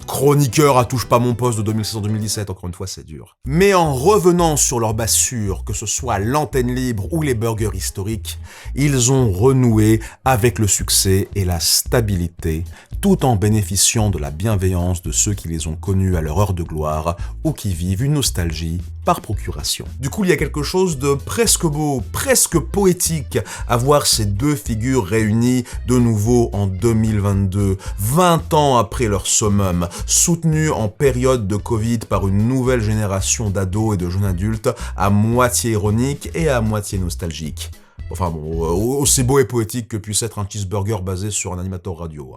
chroniqueur à Touche pas mon poste de 2016-2017, encore une fois c'est dur. Mais en revenant sur leur bassure, que ce soit l'antenne libre ou les burgers historiques, ils ont renoué avec le succès et la stabilité, tout en bénéficiant de la bienveillance de ceux qui les ont connus à leur heure de gloire ou qui vivent une nostalgie par procuration. Du coup, il y a quelque chose de presque beau, presque poétique à voir ces deux figures réunies de nouveau en 2022, 20 ans après leur summum, soutenus en période de Covid par une nouvelle génération d'ados et de jeunes adultes à moitié ironiques et à moitié nostalgiques. Enfin bon, aussi beau et poétique que puisse être un cheeseburger basé sur un animateur radio.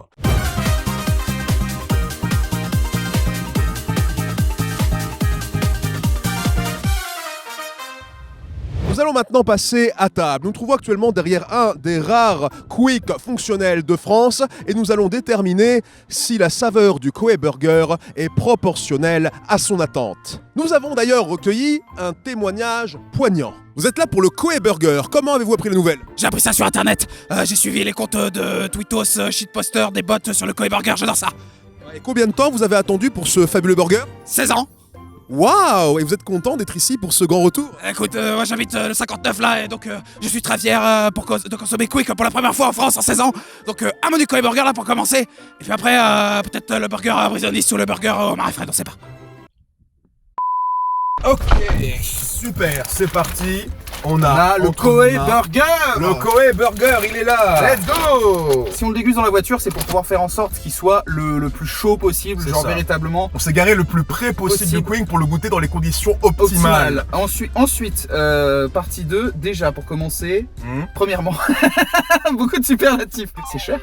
Nous allons maintenant passer à table. Nous nous trouvons actuellement derrière un des rares Quick fonctionnels de France et nous allons déterminer si la saveur du Koei Burger est proportionnelle à son attente. Nous avons d'ailleurs recueilli un témoignage poignant. Vous êtes là pour le Koei Burger. Comment avez-vous appris la nouvelle? J'ai appris ça sur internet. J'ai suivi les comptes de Twittos, shitposter, des bots sur le Koei Burger, j'adore ça. Et combien de temps vous avez attendu pour ce fabuleux burger? 16 ans. Waouh! Et vous êtes content d'être ici pour ce grand retour? Écoute, moi j'habite le 59 là, et donc je suis très fier de consommer Quick pour la première fois en France en 16 ans. Donc un menu Koei Burger là pour commencer. Et puis après, peut-être le burger brisonniste ou le burger au Marie Fred, on sait pas. Ok, super, c'est parti. On a le Koei Burger. Le Koei Burger, il est là. Let's go. Si on le déguste dans la voiture, c'est pour pouvoir faire en sorte qu'il soit le plus chaud possible, C'est genre ça. Véritablement. On s'est garé le plus près possible du Quick pour le goûter dans les conditions optimales. Ensuite, partie 2, déjà pour commencer, premièrement, beaucoup de superlatifs. C'est cher.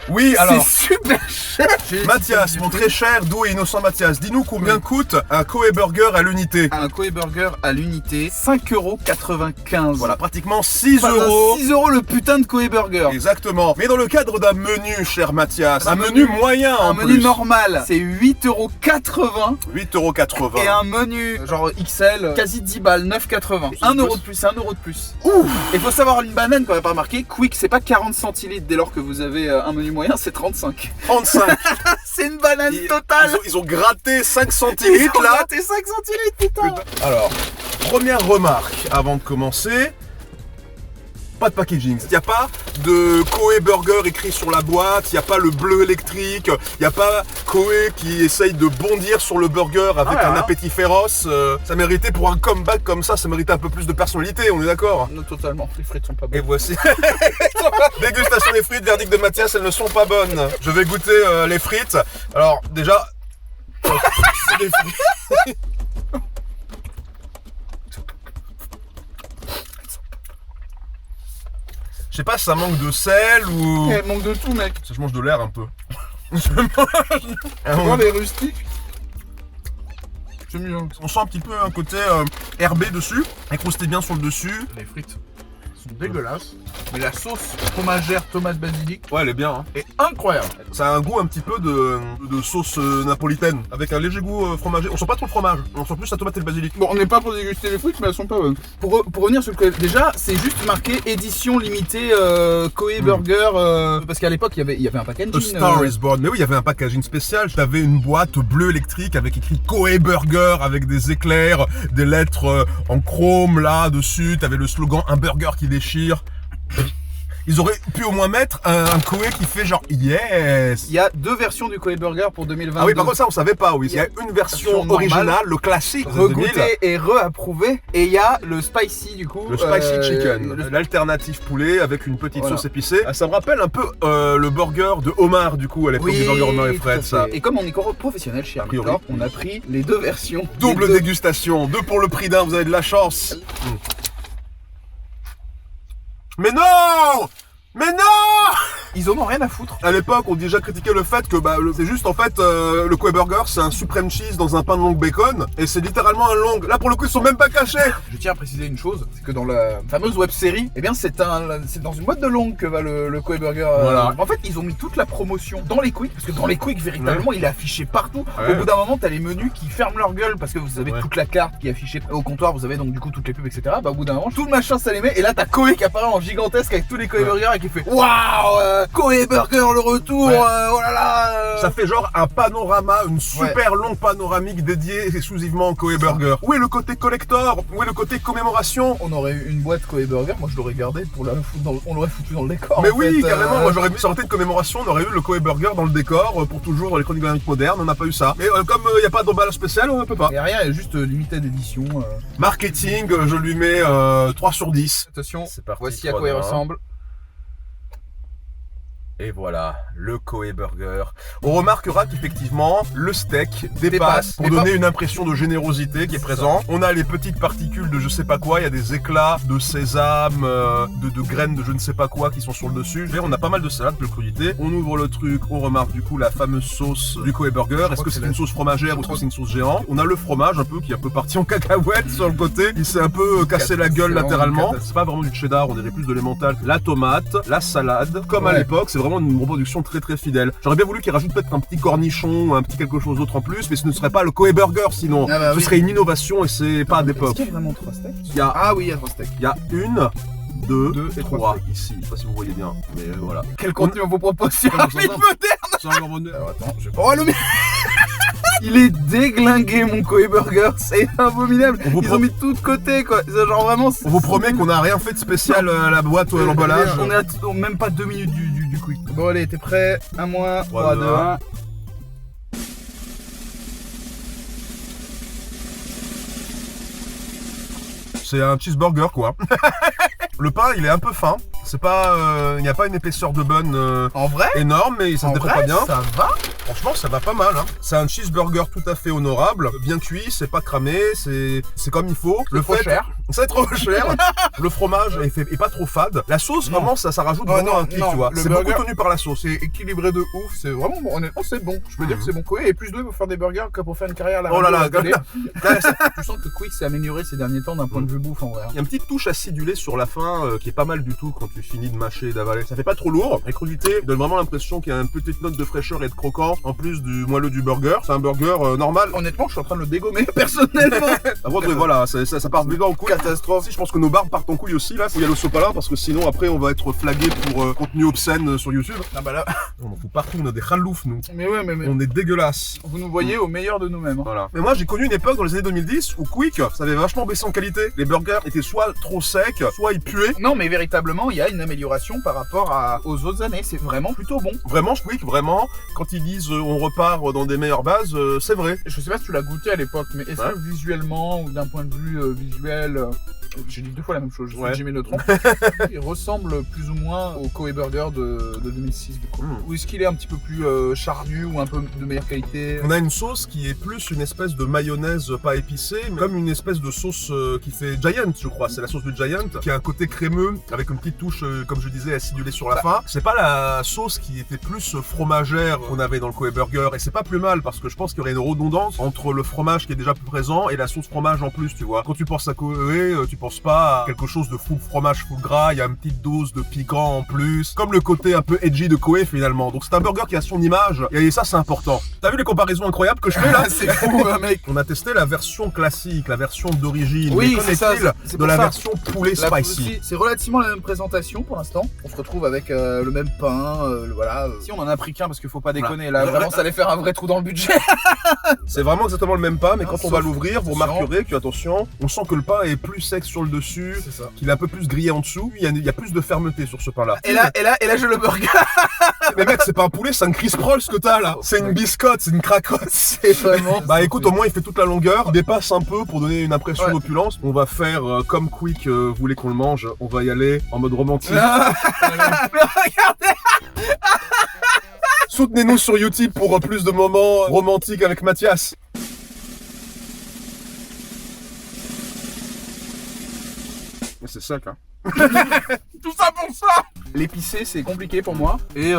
Oui, alors. C'est super cher. Mathias, mon très cher, doux et innocent Mathias, dis-nous combien coûte un Koei Burger à l'unité. Un Koei Burger à l'unité, 5,95 €. Voilà, pratiquement 6 euros. 6 € le putain de Koei Burger. Exactement. Mais dans le cadre d'un menu, cher Mathias, un menu moyen en plus. Un menu normal, c'est 8,80 €. 8,80 €. Et un menu genre XL, quasi 10 balles, 9,80 €. 1 € de plus, 1 € de plus. Ouf. Et faut savoir une banane qu'on n'a pas remarqué, Quick c'est pas 40 centilitres dès lors que vous avez un menu moyen, c'est 35. 35. C'est une banane totale. Ils ont gratté 5 centilitres Ils ont là. gratté 5 centilitres, putain. Alors, première remarque avant de commencer. Pas de packaging. Il n'y a pas de Koei Burger écrit sur la boîte, il n'y a pas le bleu électrique, il n'y a pas Koei qui essaye de bondir sur le burger avec un appétit féroce. Ça méritait pour un comeback comme ça méritait un peu plus de personnalité, on est d'accord? Non, totalement, les frites sont pas bonnes. Et voici. Dégustation des frites, verdict de Mathias, elles ne sont pas bonnes. Je vais goûter les frites. Alors, déjà. C'est des frites. Je sais pas si ça manque de sel ou. Elle manque de tout, mec. Je mange de l'air un peu. Comment les rustiques? C'est mieux. On sent un petit peu un côté herbé dessus, incrusté bien sur le dessus. Les frites sont dégueulasses, mais la sauce fromagère tomate basilic, ouais, elle est bien. Hein. Est incroyable. Ça a un goût un petit peu de sauce napolitaine, avec un léger goût fromager. On sent pas trop le fromage, on sent plus la tomate et le basilic. Bon, on n'est pas pour déguster les frites, mais elles sont pas bonnes. Pour revenir sur le déjà, c'est juste marqué édition limitée Koei Burger, parce qu'à l'époque il y avait un packaging. A Star is Born. Mais oui, il y avait un packaging spécial. T'avais une boîte bleue électrique avec écrit Koei Burger, avec des éclairs, des lettres en chrome là dessus. T'avais le slogan un burger qui déchire. Ils auraient pu au moins mettre un Koei qui fait genre yes. Il y a deux versions du Koei Burger pour 2022. Ah oui, par contre ça on savait pas, oui. Il y a une version originale, le classique, regoûté et re-approuvé. Et il y a le spicy du coup. Le spicy chicken, l'alternative poulet avec une petite sauce épicée. Ça me rappelle un peu le burger de Homard du coup à l'époque du burger Homard et Fred, ça. Et comme on est professionnel chez Armicor, on a pris les deux versions. Double dégustation, 2 pour le prix d'un, vous avez de la chance. Mais non! Mais non! Ils en ont rien à foutre. À l'époque, on déjà critiquait le fait que c'est juste en fait le Koei Burger, c'est un supreme cheese dans un pain de long bacon et c'est littéralement un long. Là pour le coup, ils sont même pas cachés. Je tiens à préciser une chose, c'est que dans la fameuse web série, eh bien c'est dans une boîte de longue que va le Koei Burger. Voilà. En fait, ils ont mis toute la promotion dans les Quick parce que dans les Quick véritablement, il est affiché partout. Au bout d'un moment, t'as les menus qui ferment leur gueule parce que vous avez toute la carte qui est affichée au comptoir, vous avez donc du coup toutes les pubs, etc. Au bout d'un moment, tout le machin s'allumait et là t'as Koei qui apparaît en gigantesque avec tous les Koei Burgers et qui fait waouh, Koei Burger le retour, oh là là. Ça fait genre un panorama, une super longue panoramique dédiée exclusivement au Koei Burger. Où est le côté collector? Où est le côté commémoration? On aurait eu une boîte Koei Burger, moi je l'aurais gardé pour la foutre on l'aurait foutu dans le décor. Mais oui, carrément, moi j'aurais mis sur une commémoration, on aurait eu le Koei Burger dans le décor pour toujours dans les chroniques galactiques modernes, on n'a pas eu ça. Mais comme il n'y a pas d'emballage spécial, on ne peut pas. Il n'y a rien, il y a juste limited edition. Marketing, je lui mets 3 sur 10. Attention, c'est parti. Voici à quoi il ressemble. Et voilà, le Koei Burger. On remarquera qu'effectivement, le steak dépasse pour donner une impression de générosité qui est présent. On a les petites particules de je sais pas quoi, il y a des éclats de sésame, de graines de je ne sais pas quoi qui sont sur le dessus. On a pas mal de salade, de crudité. On ouvre le truc, on remarque du coup la fameuse sauce du Koei Burger. Est-ce que c'est une sauce fromagère ou est-ce que c'est une sauce géante? On a le fromage un peu qui est un peu parti en cacahuète sur le côté. Il s'est un peu cassé la gueule latéralement. C'est pas vraiment du cheddar, on dirait plus de l'emmental. La tomate, la salade, comme à l'époque, c'est vraiment une reproduction très très fidèle. J'aurais bien voulu qu'il rajoute peut-être un petit cornichon, un petit quelque chose d'autre en plus, mais ce ne serait pas le Koei Burger sinon. Ce serait une innovation et c'est pas d'époque. Est-ce qu'il y a vraiment 3 steaks? Ah oui, il y a 3 steaks. Il y a 1, 2 et 3 ici. Je sais pas si vous voyez bien, mais voilà. Quel contenu on vous propose sur un film moderne? Alors attends, je vais Oh le Il est déglingué mon Koei Burger, c'est abominable. Ils ont mis tout de côté quoi. C'est genre vraiment. On vous promet qu'on n'a rien fait de spécial à la boîte ou à l'emballage. On est à même pas 2 minutes du quick. Bon allez, t'es prêt? 1 moins, 3, 2, 1. C'est un cheeseburger quoi. Le pain il est un peu fin. C'est pas, il n'y a pas une épaisseur de bun en vrai énorme, mais ça se défait pas bien. Ça va. Franchement, ça va pas mal. Hein. C'est un cheeseburger tout à fait honorable, bien cuit, c'est pas cramé, c'est comme il faut. C'est trop cher. C'est trop cher. Le fromage est pas trop fade. La sauce, vraiment, ça rajoute vraiment un kick, tu vois. C'est beaucoup tenu par la sauce. C'est équilibré de ouf. C'est vraiment, honnêtement, c'est bon. Je peux dire que c'est bon. Koei est plus doué pour faire des burgers que pour faire une carrière à la Oh là là, tu sens que Quick s'est amélioré ces derniers temps d'un point de vue bouffe en vrai. Il y a une petite touche acidulée sur la fin qui est pas mal du tout quand tu finis de mâcher et d'avaler. Ça fait pas trop lourd. La crudité donne vraiment l'impression qu'il y a une petite note de fraîcheur et de croquant en plus du moelleux du burger. C'est un burger normal. Honnêtement, je suis en train de le dégommer personnellement. Voilà, ça part dedans en couille. Catastrophe. Je pense que nos barbes partent en couille aussi là. Faut y aller au sopalin parce que sinon après on va être flagué pour contenu obscène sur YouTube. Ah bah là. On en fout partout, on a des khaloufs nous. Mais ouais, mais. On est dégueulasse. Vous nous voyez au meilleur de nous-mêmes. Hein. Voilà. Mais moi j'ai connu une époque dans les années 2010 où Quick, ça avait vachement baissé en qualité. Les burgers étaient soit trop secs, soit ils puaient. Non mais véritablement il y a une amélioration par rapport aux autres années. C'est vraiment plutôt bon. Vraiment Quick, vraiment. Quand ils disent on repart dans des meilleures bases, c'est vrai. Je sais pas si tu l'as goûté à l'époque, mais est-ce que visuellement ou d'un point de vue visuel, j'ai dit 2 fois la même chose, je sais que Jimmy le trompe, il ressemble plus ou moins au Koei Burger de 2006 du coup. Ou est-ce qu'il est un petit peu plus charnu ou un peu de meilleure qualité? On a une sauce qui est plus une espèce de mayonnaise pas épicée, mais comme une espèce de sauce qui fait Giant, je crois. C'est la sauce de Giant qui a un côté crémeux avec une petite touche, comme je disais, acidulée sur la fin. C'est pas la sauce qui était plus fromagère qu'on avait dans le Koei Burger, et c'est pas plus mal parce que je pense qu'il y aurait une redondance entre le fromage qui est déjà plus présent et la sauce fromage en plus, tu vois. Quand tu penses à Koei, tu penses pas à quelque chose de full fromage, full gras, il y a une petite dose de piquant en plus, comme le côté un peu edgy de Koei finalement. Donc c'est un burger qui a son image, et ça c'est important. T'as vu les comparaisons incroyables que je fais là? C'est fou mec. On a testé la version classique, la version d'origine. Oui, c'est ça. De la version poulet spicy. C'est relativement la même présentation pour l'instant. On se retrouve avec le même pain, voilà. Si on en a pris qu'un parce qu'il faut pas déconner, là vraiment ça allait faire un vrai trou dans le budget. C'est vraiment exactement le même pain, mais quand on va l'ouvrir, vous remarquerez que, attention, on sent que le pain est plus sec sur le dessus, qu'il est un peu plus grillé en dessous, il y a plus de fermeté sur ce pain-là. Et là, j'ai le burger. Mais mec, c'est pas un poulet, c'est un Chris Roll ce que t'as là. C'est une biscotte, c'est une cracotte. C'est vraiment. Bah écoute, au moins il fait toute la longueur, il dépasse un peu pour donner une impression d'opulence. On va faire comme Quick voulait qu'on le mange, on va y aller en mode romantique. Mais regardez. Soutenez-nous sur YouTube pour plus de moments romantiques avec Mathias. C'est sec, hein. Tout ça pour ça. L'épicé c'est compliqué pour moi et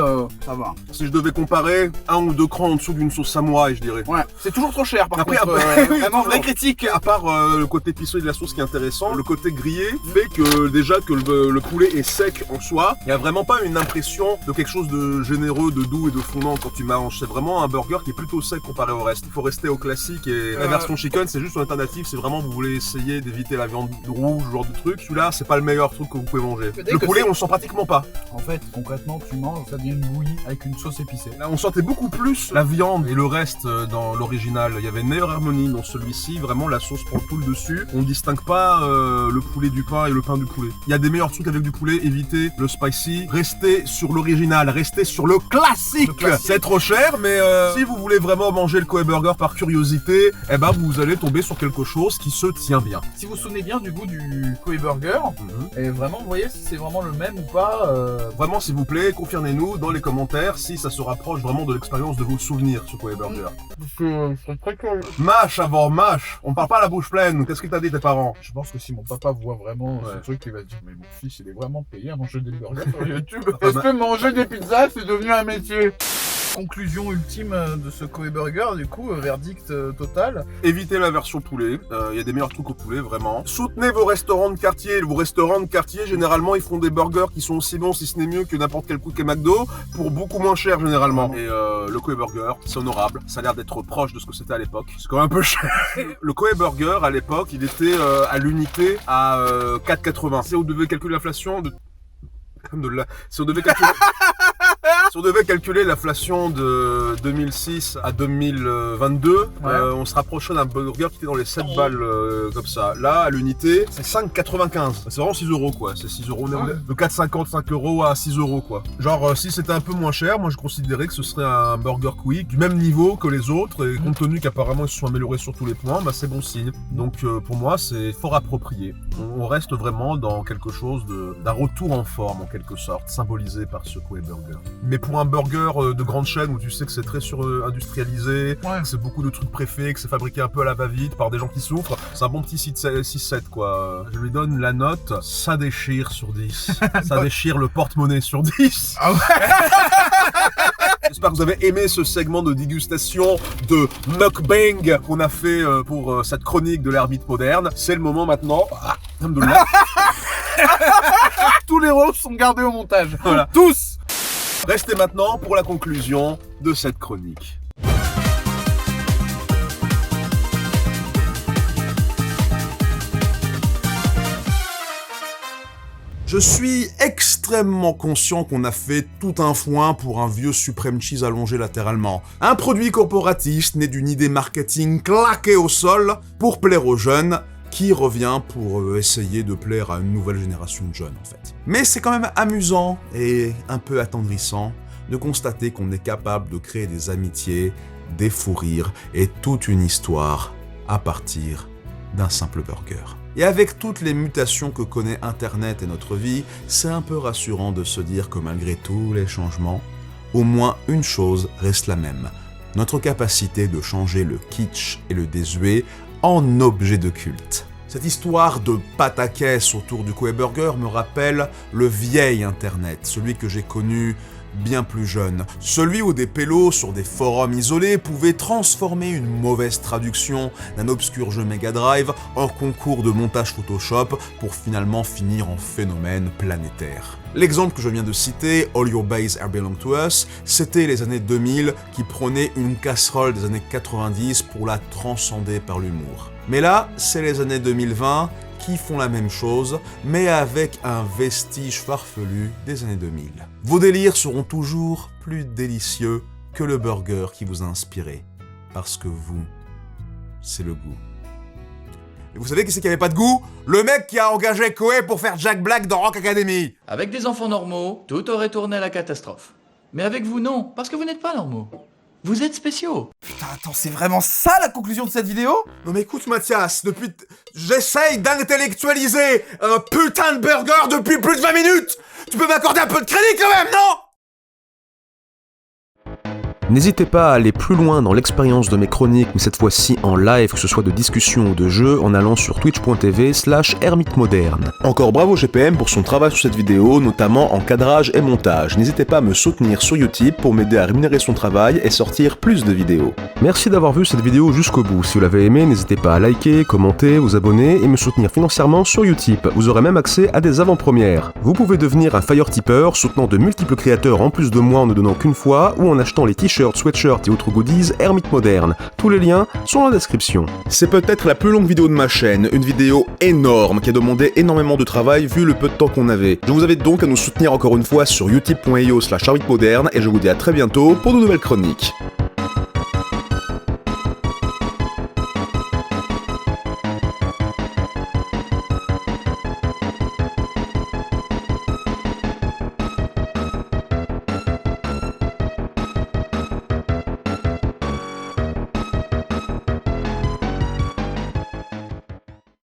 ça va. Si je devais comparer 1 ou 2 crans en dessous d'une sauce samouraï, je dirais. Ouais, c'est toujours trop cher par contre. Vraiment vraie critique. À part le côté épicé de la sauce qui est intéressant, le côté grillé fait que déjà que le poulet est sec en soi, il n'y a vraiment pas une impression de quelque chose de généreux, de doux et de fondant quand tu manges. C'est vraiment un burger qui est plutôt sec comparé au reste. Il faut rester au classique et la version chicken c'est juste une alternative. C'est vraiment vous voulez essayer d'éviter la viande rouge, ce genre de truc. Celui-là c'est pas le meilleur truc que vous pouvez manger. Le poulet on le sent pratiquement pas. En fait, concrètement, tu manges, ça devient une bouillie avec une sauce épicée. Là, on sentait beaucoup plus la viande et le reste dans l'original. Il y avait une meilleure harmonie dans celui-ci. Vraiment, la sauce prend tout le dessus. On distingue pas le poulet du pain et le pain du poulet. Il y a des meilleurs trucs avec du poulet. Évitez le spicy. Restez sur l'original. Restez sur le classique. C'est trop cher, mais si vous voulez vraiment manger le Koei Burger par curiosité, eh ben, vous allez tomber sur quelque chose qui se tient bien. Si vous vous souvenez bien du goût du Koei Burger, et vraiment, vous voyez si c'est vraiment le même ou pas. Vraiment, s'il vous plaît, confirmez-nous dans les commentaires si ça se rapproche vraiment de l'expérience de vos souvenirs, ce Koei Burger. C'est très curieux. Mâche avant mâche. On parle pas à la bouche pleine. Qu'est-ce que t'as dit tes parents? Je pense que si mon papa voit vraiment ce truc, il va dire mais mon fils, il est vraiment payé à manger des burgers sur YouTube. Est-ce que manger des pizzas, c'est devenu un métier? Conclusion ultime de ce Koei Burger, du coup, verdict total. Évitez la version poulet, il y a des meilleurs trucs au poulet, vraiment. Soutenez vos restaurants de quartier. Vos restaurants de quartier, généralement, ils font des burgers qui sont aussi bons, si ce n'est mieux que n'importe quel Quick et McDo, pour beaucoup moins cher, généralement. Et le Koei Burger, c'est honorable. Ça a l'air d'être proche de ce que c'était à l'époque. C'est quand même un peu cher. Le Koei Burger, à l'époque, il était à l'unité à 4,80. Si on devait calculer l'inflation si on devait calculer... Si on devait calculer l'inflation de 2006 à 2022, on se rapprocherait d'un burger qui était dans les 7 balles comme ça. Là, à l'unité, c'est 5,95. C'est vraiment 6 euros quoi. C'est 6 euros. De 4,50, 5 euros à 6 euros quoi. Genre, si c'était un peu moins cher, moi je considérais que ce serait un burger quick du même niveau que les autres. Et compte tenu qu'apparemment ils se sont améliorés sur tous les points, bah c'est bon signe. Donc pour moi, c'est fort approprié. On reste vraiment dans quelque chose d'un retour en forme en quelque sorte, symbolisé par ce Koei Burger. Mais pour un burger de grande chaîne où tu sais que c'est très industrialisé, que c'est beaucoup de trucs préfaits, que c'est fabriqué un peu à la va-vite par des gens qui souffrent, c'est un bon petit 6-7 quoi. Je lui donne la note, ça déchire sur 10. Ça déchire le porte-monnaie sur 10. Ah ouais. J'espère que vous avez aimé ce segment de dégustation de mukbang qu'on a fait pour cette chronique de l'ermite moderne. C'est le moment maintenant. Tous les rôles sont gardés au montage. Voilà. Tous. Restez maintenant pour la conclusion de cette chronique. Je suis extrêmement conscient qu'on a fait tout un foin pour un vieux Supreme Cheese allongé latéralement. Un produit corporatiste né d'une idée marketing claquée au sol pour plaire aux jeunes, qui revient pour essayer de plaire à une nouvelle génération de jeunes en fait. Mais c'est quand même amusant et un peu attendrissant de constater qu'on est capable de créer des amitiés, des fous rires et toute une histoire à partir d'un simple burger. Et avec toutes les mutations que connaît Internet et notre vie, c'est un peu rassurant de se dire que malgré tous les changements, au moins une chose reste la même. Notre capacité de changer le kitsch et le désuet en objet de culte. Cette histoire de pâte à caisse autour du Koei Burger me rappelle le vieil Internet, celui que j'ai connu bien plus jeune. Celui où des pélos sur des forums isolés pouvaient transformer une mauvaise traduction d'un obscur jeu Mega Drive en concours de montage Photoshop pour finalement finir en phénomène planétaire. L'exemple que je viens de citer, All Your Base Are Belong to Us, c'était les années 2000 qui prenaient une casserole des années 90 pour la transcender par l'humour. Mais là, c'est les années 2020 qui font la même chose, mais avec un vestige farfelu des années 2000. Vos délires seront toujours plus délicieux que le burger qui vous a inspiré, parce que vous, c'est le goût. Et vous savez qui c'est qui avait pas de goût? Le mec qui a engagé Koei pour faire Jack Black dans Rock Academy. Avec des enfants normaux, tout aurait tourné à la catastrophe. Mais avec vous, non, parce que vous n'êtes pas normaux. Vous êtes spéciaux. Putain, attends, c'est vraiment ça la conclusion de cette vidéo? Non mais écoute Mathias, j'essaye d'intellectualiser un putain de burger depuis plus de 20 minutes. Tu peux m'accorder un peu de crédit quand même, non? N'hésitez pas à aller plus loin dans l'expérience de mes chroniques, mais cette fois-ci en live, que ce soit de discussion ou de jeu, en allant sur twitch.tv/ermitmoderne. Encore bravo GPM pour son travail sur cette vidéo, notamment en cadrage et montage. N'hésitez pas à me soutenir sur Utip pour m'aider à rémunérer son travail et sortir plus de vidéos. Merci d'avoir vu cette vidéo jusqu'au bout. Si vous l'avez aimé, n'hésitez pas à liker, commenter, vous abonner et me soutenir financièrement sur Utip. Vous aurez même accès à des avant-premières. Vous pouvez devenir un Fire Tipper, soutenant de multiples créateurs en plus de moi en ne donnant qu'une fois, ou en achetant les t-shirts, sweatshirts et autres goodies Ermite Moderne. Tous les liens sont dans la description. C'est peut-être la plus longue vidéo de ma chaîne, une vidéo énorme qui a demandé énormément de travail vu le peu de temps qu'on avait. Je vous invite donc à nous soutenir encore une fois sur utip.io/ermitmoderne et je vous dis à très bientôt pour de nouvelles chroniques.